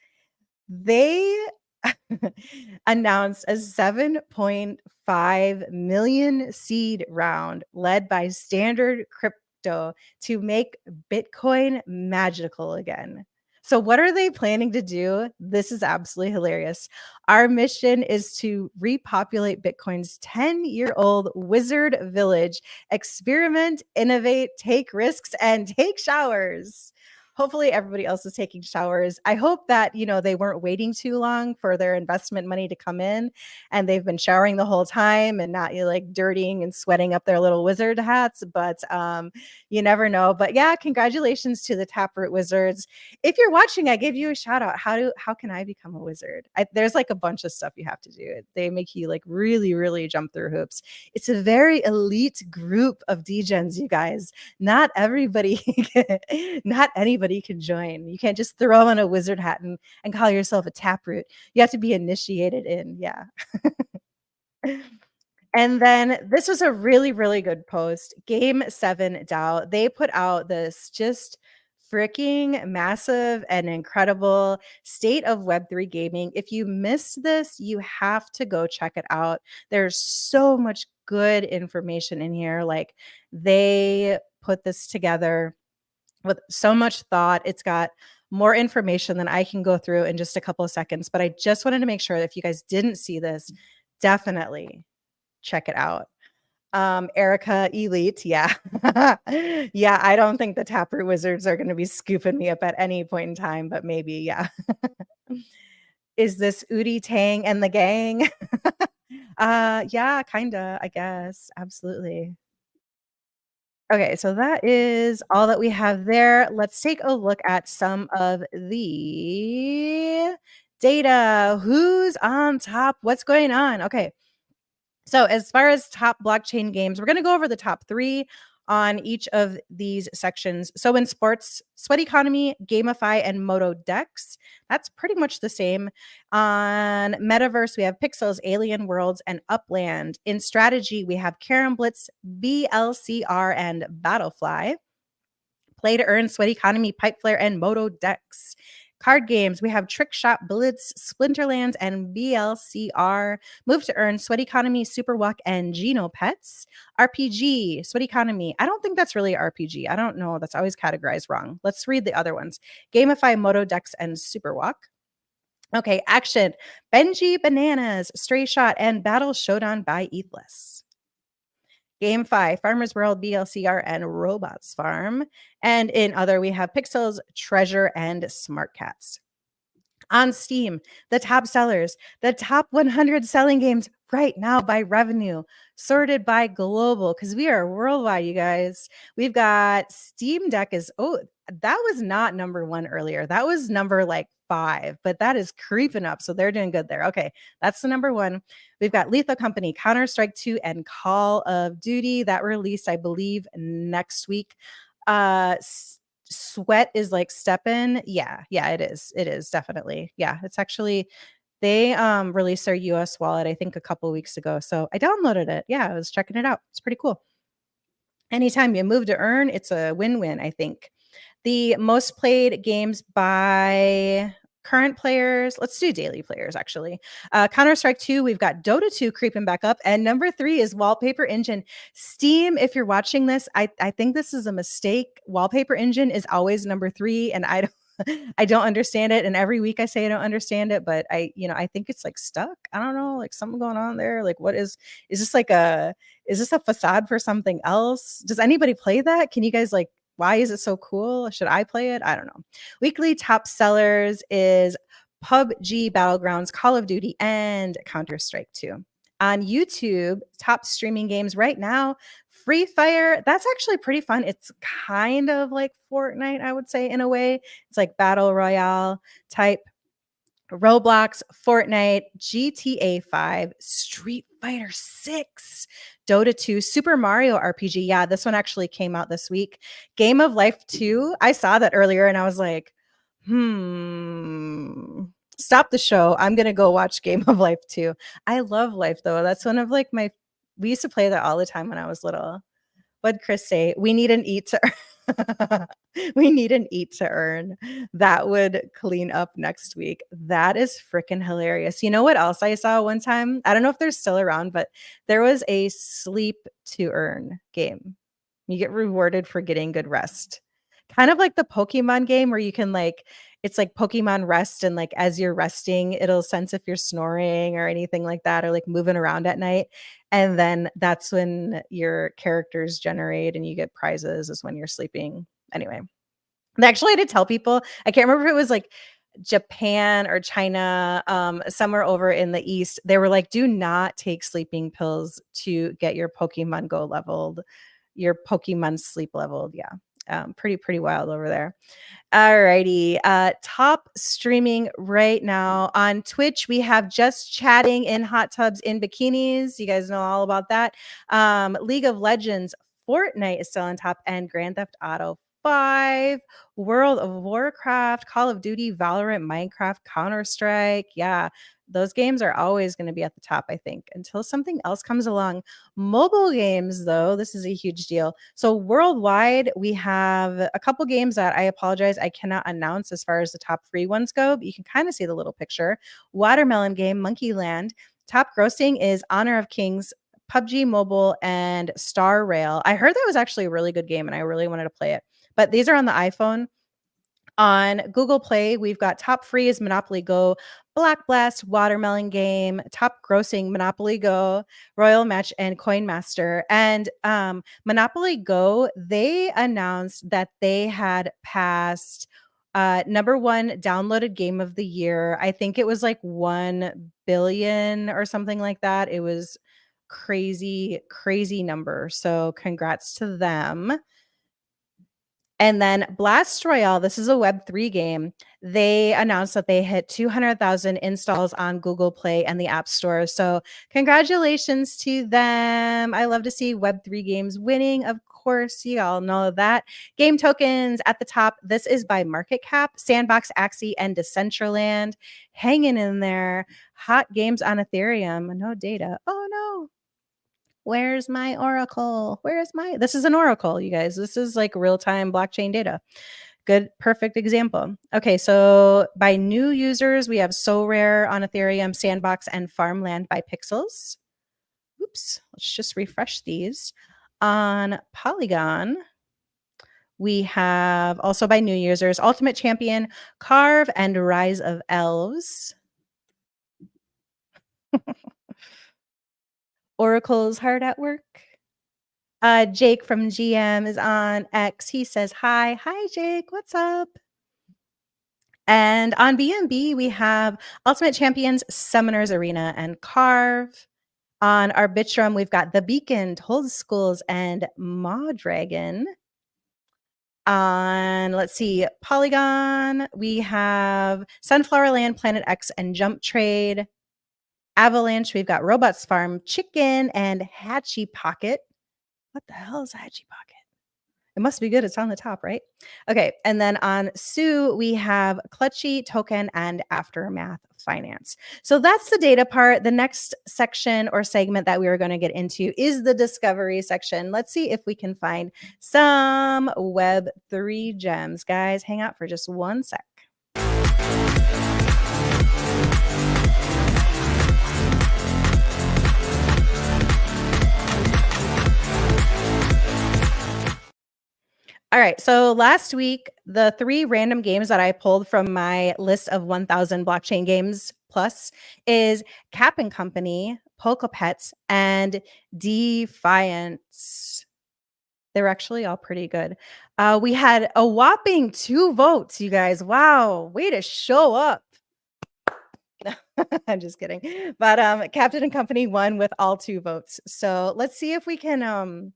They announced a 7.5 million seed round led by Standard Crypto to make Bitcoin magical again. So what are they planning to do? This is absolutely hilarious. Our mission is to repopulate Bitcoin's 10-year-old wizard village, experiment, innovate, take risks, and take showers. Hopefully everybody else is taking showers. I hope that, they weren't waiting too long for their investment money to come in, and they've been showering the whole time and not like dirtying and sweating up their little wizard hats. But you never know. But yeah, congratulations to the Taproot Wizards. If you're watching, I give you a shout out. How can I become a wizard? There's like a bunch of stuff you have to do. They make you like really, really jump through hoops. It's a very elite group of degens, you guys. Not everybody, not anybody can join. You can't just throw on a wizard hat and call yourself a taproot. You have to be initiated in. Yeah. And then this was a really, really good post. Game 7 DAO. They put out this just freaking massive and incredible state of Web3 gaming. If you missed this, you have to go check it out. There's so much good information in here. Like, they put this together with so much thought. It's got more information than I can go through in just a couple of seconds. But I just wanted to make sure that if you guys didn't see this, definitely check it out. Erica Elite. Yeah. Yeah. I don't think the Taproot Wizards are going to be scooping me up at any point in time, but maybe. Yeah. Is this Udi Tang and the gang? Yeah, kinda, I guess. Absolutely. Okay, so that is all that we have there. Let's take a look at some of the data. Who's on top? What's going on? Okay. So as far as top blockchain games, we're going to go over the top 3 on each of these sections. So in sports, Sweat Economy, Gamify, and Moto Dex. That's pretty much the same. On Metaverse, we have Pixels, Alien Worlds, and Upland. In strategy, we have Karen Blitz, BLCR, and Battlefly. Play to Earn, Sweat Economy, Pipe Flare, and Moto Dex. Card games, we have Trick Shot, Blitz, Splinterlands, and BLCR. Move to Earn, Sweat Economy, Super Walk, and Geno Pets. RPG, Sweat Economy. I don't think that's really RPG. I don't know. That's always categorized wrong. Let's read the other ones. Gamify, Moto Dex, and Super Walk. Okay, action. Benji Bananas, Stray Shot, and Battle Showdown by Ethless. Game 5, Farmer's World, BLCR, and Robots Farm. And in other, we have Pixels, Treasure, and Smart Cats. On Steam, the top sellers, the top 100 selling games right now by revenue, sorted by global, because we are worldwide, you guys. We've got SteamDeck is, that was not number 1 earlier. That was number like 5, but that is creeping up. So they're doing good there. Okay, that's the number 1. We've got Lethal Company, Counter-Strike 2, and Call of Duty that released, I believe, next week. Sweat is like steppin'. Yeah, it is. It is definitely. Yeah, it's actually they released their US wallet, I think, a couple weeks ago. So I downloaded it. Yeah, I was checking it out. It's pretty cool. Anytime you move to earn, it's a win-win, I think. The most played games by current players. Let's do daily players, actually. Counter-Strike 2, we've got Dota 2 creeping back up. And number 3 is Wallpaper Engine. Steam, if you're watching this, I think this is a mistake. Wallpaper Engine is always number 3, and I don't understand it. And every week I say I don't understand it, but I think it's like stuck. I don't know, like something going on there. Like, what is this is this a facade for something else? Does anybody play that? Can you guys why is it so cool? Should I play it? I don't know. Weekly top sellers is PUBG Battlegrounds, Call of Duty, and Counter-Strike 2. On YouTube, top streaming games right now, Free Fire. That's actually pretty fun. It's kind of like Fortnite, I would say, in a way. It's like battle royale type. Roblox, Fortnite, GTA 5, Street Fighter 6, Dota 2, Super Mario RPG. Yeah, this one actually came out this week. Game of Life 2. I saw that earlier and I was like, stop the show. I'm going to go watch Game of Life 2. I love Life, though. That's one of we used to play that all the time when I was little. What'd Chris say? We need an eat to we need an eat to earn. That would clean up next week. That is freaking hilarious. You know what else I saw one time? I don't know if they're still around, but there was a sleep to earn game. You get rewarded for getting good rest. Kind of like the Pokemon game where you can it's like Pokemon rest, and as you're resting, it'll sense if you're snoring or anything like that, or moving around at night. And then that's when your characters generate and you get prizes, is when you're sleeping. Anyway, and actually I did tell people, I can't remember if it was Japan or China, somewhere over in the East, they were like, do not take sleeping pills to get your Pokemon Go leveled, your Pokemon sleep leveled. Yeah. Pretty wild over there. Alrighty. Top streaming right now on Twitch. We have Just Chatting in Hot Tubs in Bikinis. You guys know all about that. League of Legends, Fortnite is still on top, and Grand Theft Auto 5, World of Warcraft, Call of Duty, Valorant, Minecraft, Counter-Strike. Yeah, those games are always going to be at the top, I think, until something else comes along. Mobile games, though, this is a huge deal. So worldwide, we have a couple games that I apologize, I cannot announce as far as the top free ones go, but you can kind of see the little picture. Watermelon Game, Monkey Land. Top grossing is Honor of Kings, PUBG Mobile, and Star Rail. I heard that was actually a really good game, and I really wanted to play it. But these are on the iPhone. On Google Play, we've got top free is Monopoly Go, Black Blast, Watermelon Game, top grossing Monopoly Go, Royal Match, and Coin Master. And Monopoly Go, they announced that they had passed number 1 downloaded game of the year. I think it was 1 billion or something like that. It was crazy number. So congrats to them. And then Blast Royale, this is a Web3 game. They announced that they hit 200,000 installs on Google Play and the App Store. So congratulations to them. I love to see Web3 games winning. Of course, you all know that. Game tokens at the top. This is by market cap. Sandbox, Axie, and Decentraland hanging in there. Hot games on Ethereum. No data. Oh, no. Where's my Oracle? This is an Oracle, you guys. This is real-time blockchain data. Good, perfect example. Okay, so by new users, we have So Rare on Ethereum, Sandbox, and Farmland by Pixels. Oops, let's just refresh these. On Polygon, we have also by new users, Ultimate Champion, Carve, and Rise of Elves. Oracle's hard at work. Jake from GM is on X. He says, hi. Hi, Jake. What's up? And on BNB, we have Ultimate Champions, Summoners Arena, and Carve. On Arbitrum, we've got The Beacon, Told Schools, and Maw Dragon. On, let's see, Polygon, we have Sunflower Land, Planet X, and Jump Trade. Avalanche, we've got Robots Farm, Chicken, and Hatchy Pocket. What the hell is a Hatchy Pocket? It must be good. It's on the top, right? Okay. And then on Sue, we have Clutchy, Token, and Aftermath Finance. So that's the data part. The next section or segment that we are going to get into is the discovery section. Let's see if we can find some Web3 gems. Guys, hang out for just one sec. All right. So last week, the 3 random games that I pulled from my list of 1,000 blockchain games plus is Cap and Company, Polka Pets, and Defiance. They were actually all pretty good. We had a whopping 2 votes, you guys. Wow. Way to show up. I'm just kidding. But Captain and Company won with all 2 votes. So let's see if we can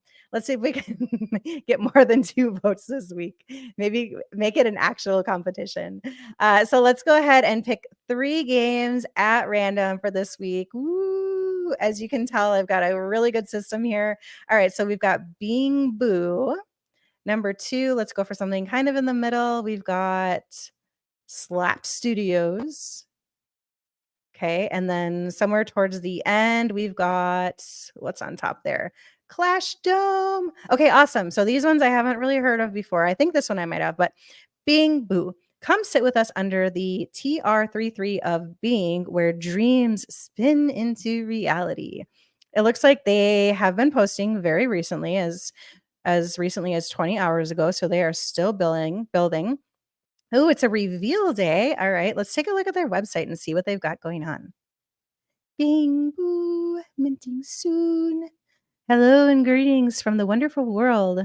get more than 2 votes this week. Maybe make it an actual competition. So let's go ahead and pick 3 games at random for this week. Woo! As you can tell, I've got a really good system here. All right, so we've got Being Boo. Number 2, let's go for something kind of in the middle. We've got Slap Studios. Okay, and then somewhere towards the end, we've got, what's on top there? Clash Dome. Okay, awesome. So these ones I haven't really heard of before. I think this one I might have, but Bing Boo. Come sit with us under the TR33 of Being, where dreams spin into reality. It looks like they have been posting very recently, as recently as 20 hours ago. So they are still building. Oh, it's a reveal day. All right, let's take a look at their website and see what they've got going on. Bing Boo, minting soon. Hello and greetings from the wonderful world.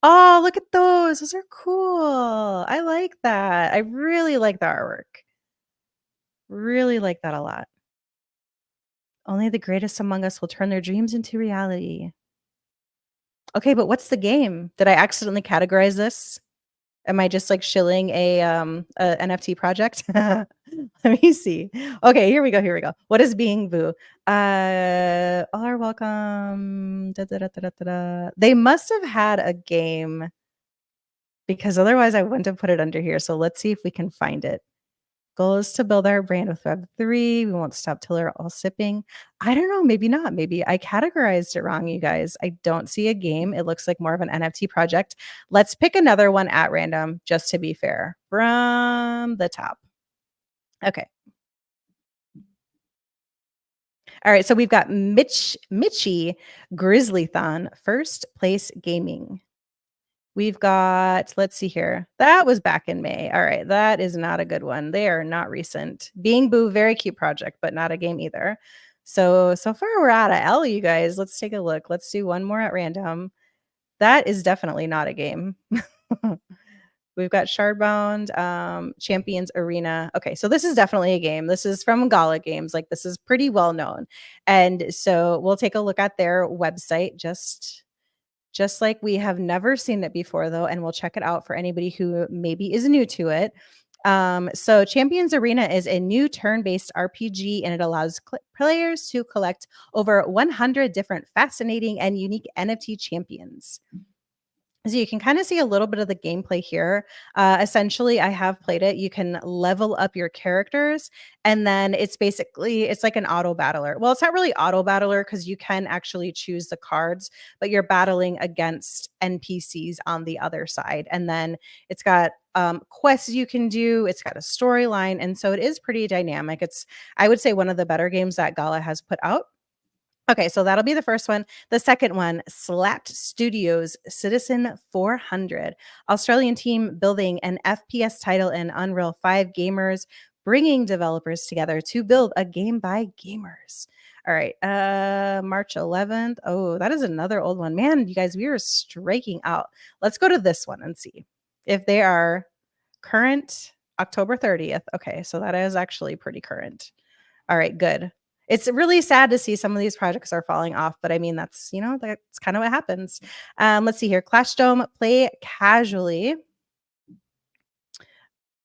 Oh, look at those. Those are cool. I like that. I really like the artwork. Really like that a lot. Only the greatest among us will turn their dreams into reality. Okay, but what's the game? Did I accidentally categorize this? Am I just like shilling a NFT project? Let me see. Okay, here we go. What is Being Boo? All are welcome. Da, da, da, da, da, da. They must have had a game because otherwise I wouldn't have put it under here. So let's see if we can find it. Goal is to build our brand with Web3. We won't stop till we're all sipping. I don't know. Maybe not. Maybe I categorized it wrong, you guys. I don't see a game. It looks like more of an NFT project. Let's pick another one at random, just to be fair, from the top. Okay. All right. So we've got Mitchie Grizzlython, First Place Gaming. We've got, let's see here. That was back in May. All right. That is not a good one. They are not recent. Being Boo, very cute project, but not a game either. So far we're out of L, you guys. Let's take a look. Let's do one more at random. That is definitely not a game. We've got Shardbound, Champions Arena. Okay, so this is definitely a game. This is from Gala Games. Like, this is pretty well known. And so we'll take a look at their website just like we have never seen it before, though, and we'll check it out for anybody who maybe is new to it. So Champions Arena is a new turn-based RPG, and it allows players to collect over 100 different fascinating and unique NFT champions. So you can kind of see a little bit of the gameplay here. Essentially, I have played it. You can level up your characters, and then it's like an auto battler. Well, it's not really auto battler because you can actually choose the cards, but you're battling against NPCs on the other side. And then it's got quests you can do. It's got a storyline, and so it is pretty dynamic. It's, I would say, one of the better games that Gala has put out. Okay, so that'll be the first one. The second one, Slapped Studios Citizen 400. Australian team building an FPS title in Unreal 5 gamers, bringing developers together to build a game by gamers. All right, March 11th. Oh, that is another old one. Man, you guys, we are striking out. Let's go to this one and see if they are current. October 30th. Okay, so that is actually pretty current. All right, good. It's really sad to see some of these projects are falling off, but I mean, that's, that's kind of what happens. Let's see here. Clash Dome, play casually.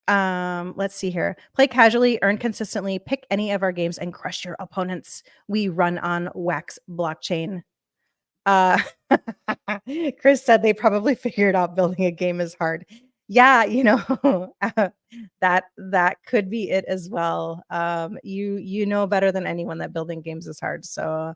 Let's see here. Play casually, earn consistently, pick any of our games and crush your opponents. We run on Wax blockchain. Uh, Chris said they probably figured out building a game is hard. Yeah, that could be it as well. You know better than anyone that building games is hard. So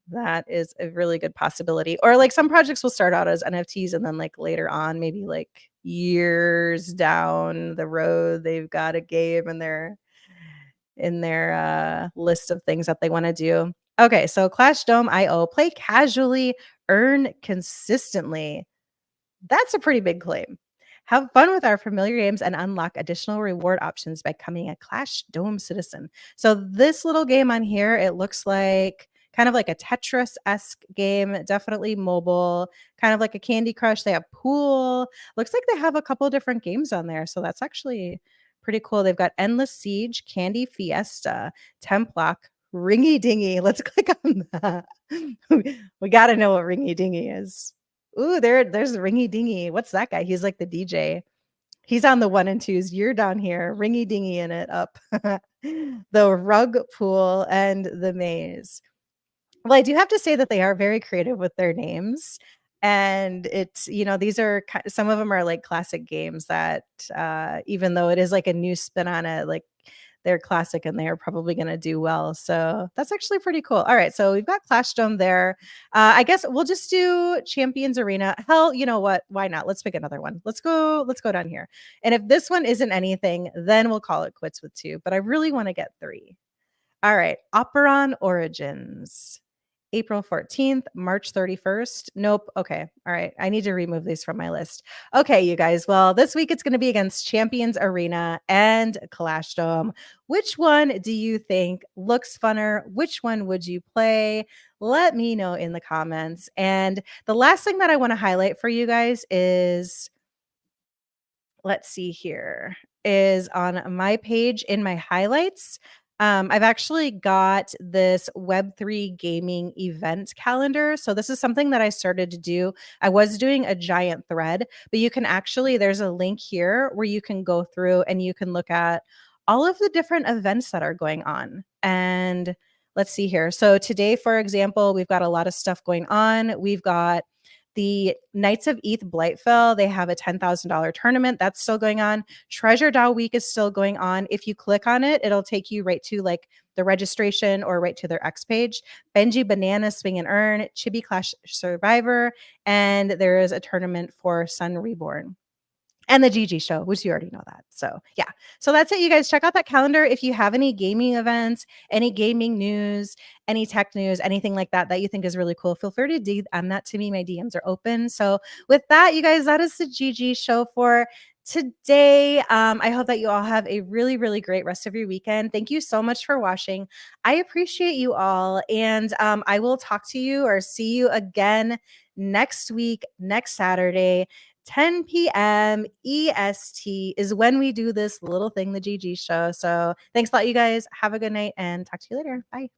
that is a really good possibility. Or like some projects will start out as NFTs and then like later on, maybe like years down the road, they've got a game in their list of things that they want to do. Okay, so Clash Dome IO, play casually, earn consistently. That's a pretty big claim. Have fun with our familiar games and unlock additional reward options by becoming a Clash Dome citizen. So this little game on here, it looks like kind of like a Tetris-esque game, definitely mobile, kind of like a Candy Crush. They have pool. Looks like they have a couple different games on there. So that's actually pretty cool. They've got Endless Siege, Candy Fiesta, Templock, Ringy Dingy. Let's click on that. We got to know what Ringy Dingy is. Ooh, there's the Ringy Dingy. What's that guy? He's like the DJ. He's on the 1 and 2s. You're down here, Ringy Dingy in it up. The rug pool and the maze. Well, I do have to say that they are very creative with their names. And it's, these are some of them are like classic games that even though it is like a new spin on it, like they're classic and they are probably going to do well. So that's actually pretty cool. All right. So we've got Clash Dome there. I guess we'll just do Champions Arena. Hell, you know what? Why not? Let's pick another one. Let's go down here. And if this one isn't anything, then we'll call it quits with 2. But I really want to get 3. All right. Operon Origins. April 14th, March 31st. Nope. Okay. All right. I need to remove these from my list. Okay, you guys. Well, this week it's going to be against Champions Arena and Clash Dome. Which one do you think looks funner? Which one would you play? Let me know in the comments. And the last thing that I want to highlight for you guys is, let's see here, is on my page in my highlights. I've actually got this Web3 gaming event calendar. So this is something that I started to do. I was doing a giant thread, but you can actually, there's a link here where you can go through and you can look at all of the different events that are going on. And let's see here. So today, for example, we've got a lot of stuff going on. We've got the Knights of ETH Blightfell. They have a $10,000 tournament that's still going on. Treasure DAO Week is still going on. If you click on it, it'll take you right to like the registration or right to their X page. Benji Banana Swing and Earn, Chibi Clash Survivor, and there is a tournament for Sun Reborn. And the GG show, which you already know that. So yeah. So that's it, you guys. Check out that calendar. If you have any gaming events, any gaming news, any tech news, anything like that that you think is really cool, feel free to DM that to me. My DMs are open. So with that, you guys, that is the GG show for today. I hope that you all have a really, really great rest of your weekend. Thank you so much for watching. I appreciate you all. And I will talk to you or see you again next week, next Saturday. 10 p.m. EST is when we do this little thing, the GG show. So thanks a lot, you guys. Have a good night and talk to you later. Bye.